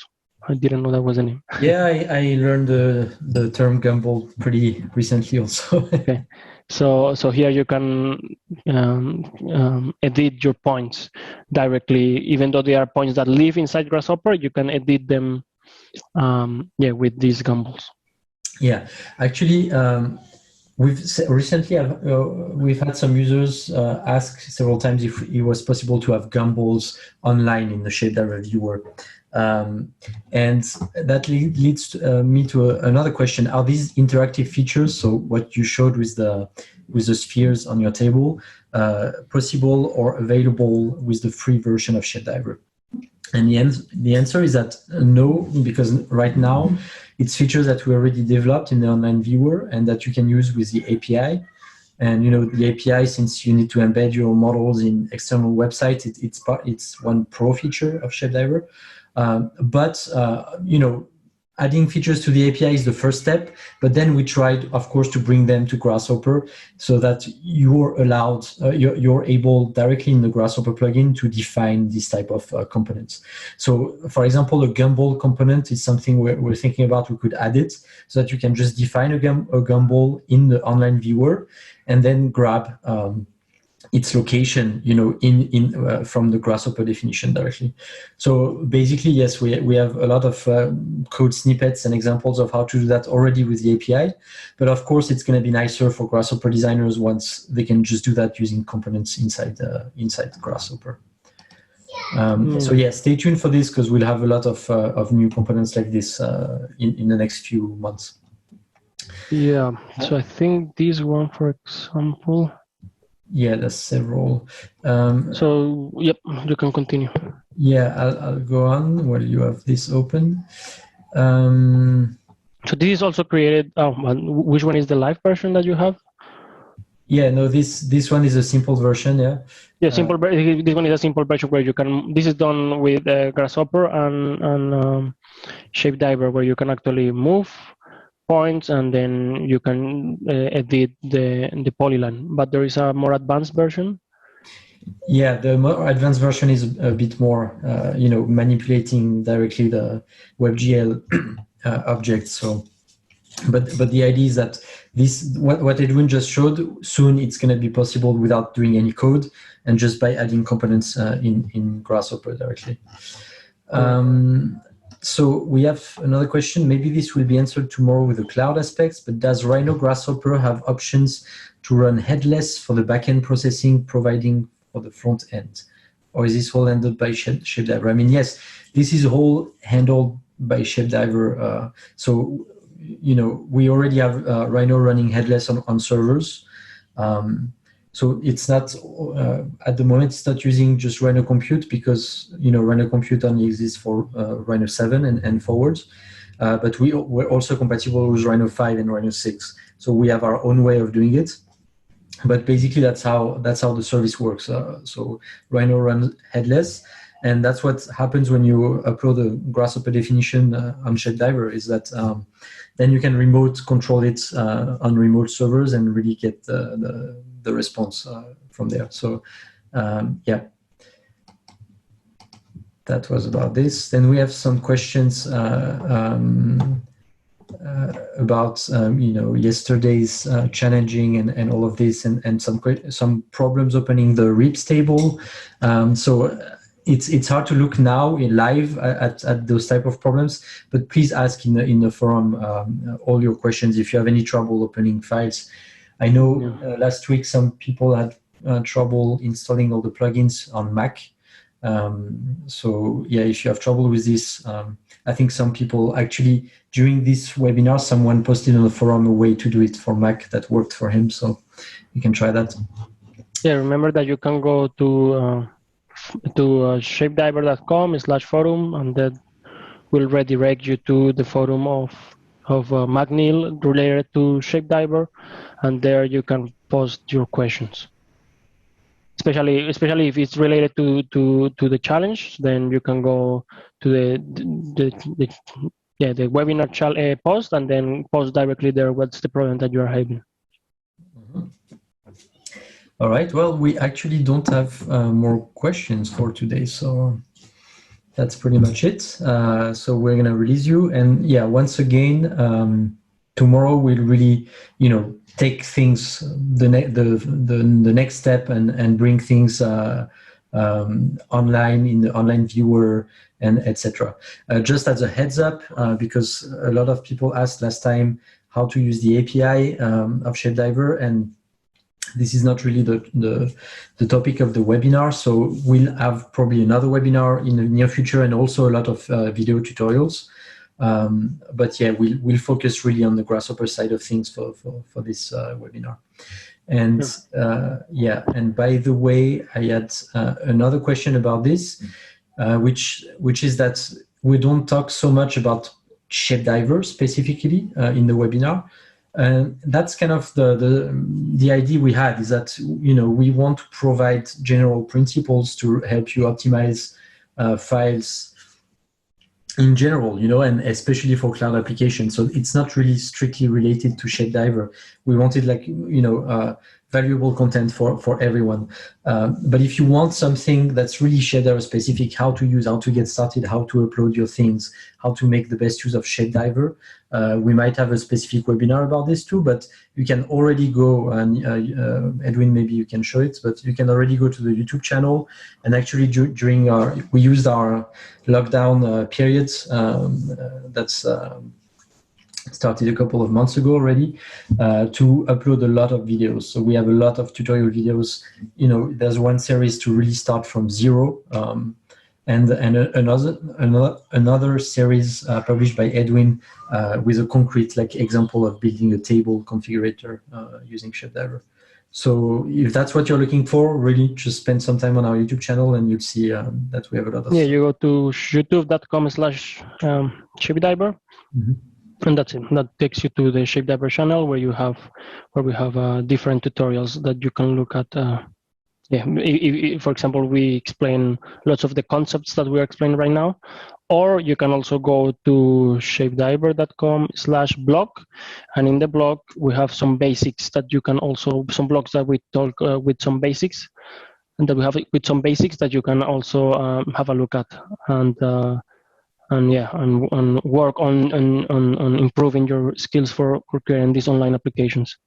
I didn't know that was the name. Yeah, I learned the term gumball pretty recently also. Okay, so here you can edit your points directly, even though they are points that live inside Grasshopper. You can edit them, with these gumballs. Yeah, actually, we've recently we've had some users ask several times if it was possible to have gumballs online in the ShapeDiver viewer. And that leads me to another question. Are these interactive features, so what you showed with the spheres on your table, possible or available with the free version of ShapeDiver? And the answer is that no, because right now it's features that we already developed in the online viewer and that you can use with the API. And the API, since you need to embed your models in external websites, it's one pro feature of ShapeDiver. But adding features to the API is the first step. But then we tried, of course, to bring them to Grasshopper so that you're allowed, you're able directly in the Grasshopper plugin to define this type of components. So, for example, a gumball component is something we're thinking about. We could add it so that you can just define a gumball in the online viewer and then grab its location, from the Grasshopper definition directly. So basically, yes, we have a lot of code snippets and examples of how to do that already with the API. But of course, it's going to be nicer for Grasshopper designers once they can just do that using components inside Grasshopper. So yeah, stay tuned for this because we'll have a lot of new components like this in the next few months. Yeah. So I think this one, for example. Yeah, there's several. So, yep, you can continue. Yeah, I'll go on while you have this open. So this is also created. Which one is the live version that you have? Yeah, no, this one is a simple version. Yeah. Yeah, simple. This one is a simple version where you can. This is done with Grasshopper and ShapeDiver, where you can actually move points and then you can edit the polyline. But there is a more advanced version. Yeah, the more advanced version is a bit more, manipulating directly the WebGL objects. So, but the idea is that what Edwin just showed, soon it's going to be possible without doing any code and just by adding components in Grasshopper directly. So we have another question. Maybe this will be answered tomorrow with the cloud aspects, but does Rhino Grasshopper have options to run headless for the backend processing, providing for the front end? Or is this all handled by ShapeDiver? I mean, yes, this is all handled by ShapeDiver. So, we already have Rhino running headless on servers. So it's not, at the moment, it's not using just Rhino Compute because, Rhino Compute only exists for Rhino 7 and forwards. But we're also compatible with Rhino 5 and Rhino 6. So we have our own way of doing it. But basically, that's how the service works. So Rhino runs headless. And that's what happens when you upload a Grasshopper definition on ShapeDiver is that then you can remote control it on remote servers and really get the response from there. So yeah, that was about this. Then we have some questions about yesterday's challenging and all of this and some problems opening the Reef table. So it's hard to look now in live at those type of problems, but please ask in the forum all your questions if you have any trouble opening files. I know last week some people had trouble installing all the plugins on Mac. So yeah, if you have trouble with this, I think some people actually during this webinar, someone posted on the forum a way to do it for Mac that worked for him. So you can try that. Yeah, remember that you can go to shapediver.com/forum, and that will redirect you to the forum of MacNeil related to ShapeDiver, and there you can post your questions. Especially if it's related to the challenge, then you can go to the webinar post, and then post directly there what's the problem that you are having. All right. Well, we actually don't have more questions for today, so that's pretty much it. So we're gonna release you, and yeah, once again, tomorrow we'll really, take things the next step and bring things online in the online viewer and etc. Just as a heads up, because a lot of people asked last time how to use the API of ShapeDiver, and this is not really the topic of the webinar, so we'll have probably another webinar in the near future and also a lot of video tutorials. But yeah, we'll focus really on the Grasshopper side of things for this webinar. And yeah, and by the way, I had another question about this, which is that we don't talk so much about ShapeDiver specifically in the webinar. And that's kind of the idea we had, is that we want to provide general principles to help you optimize files in general, and especially for cloud applications. So it's not really strictly related to ShapeDiver. We wanted valuable content for everyone. But if you want something that's really ShapeDiver specific, how to use, how to get started, how to upload your things, how to make the best use of ShapeDiver, we might have a specific webinar about this too, but you can already go, and Edwin, maybe you can show it, but you can already go to the YouTube channel, and actually we used our lockdown periods that's started a couple of months ago already, to upload a lot of videos. So we have a lot of tutorial videos. There's one series to really start from zero, and another series published by Edwin with a concrete example of building a table configurator using ShapeDiver. So if that's what you're looking for, really just spend some time on our YouTube channel, and you'll see that we have a lot of stuff. You go to youtube.com/ShapeDiver. And that's it. That takes you to the ShapeDiver channel where we have different tutorials that you can look at. For example, we explain lots of the concepts that we're explaining right now, or you can also go to shapediver.com/blog, and in the blog we have some basics that you can also, some blogs that we talk with some basics, and that we have with some basics that you can also have a look at, and work on improving your skills for creating these online applications.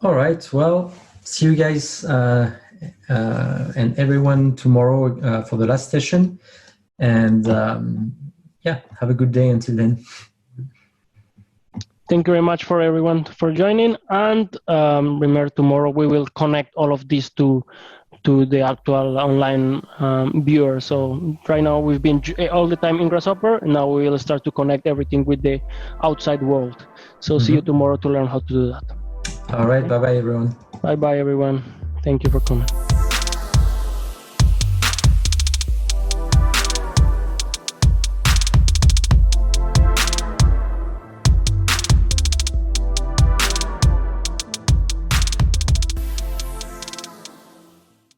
All right. Well, see you guys and everyone tomorrow for the last session. And have a good day until then. Thank you very much for everyone for joining. And remember, tomorrow we will connect all of these to the actual online viewer. So right now we've been all the time in Grasshopper, and now we will start to connect everything with the outside world. So see you tomorrow to learn how to do that. All right. Bye-bye, everyone. Bye-bye, everyone. Thank you for coming.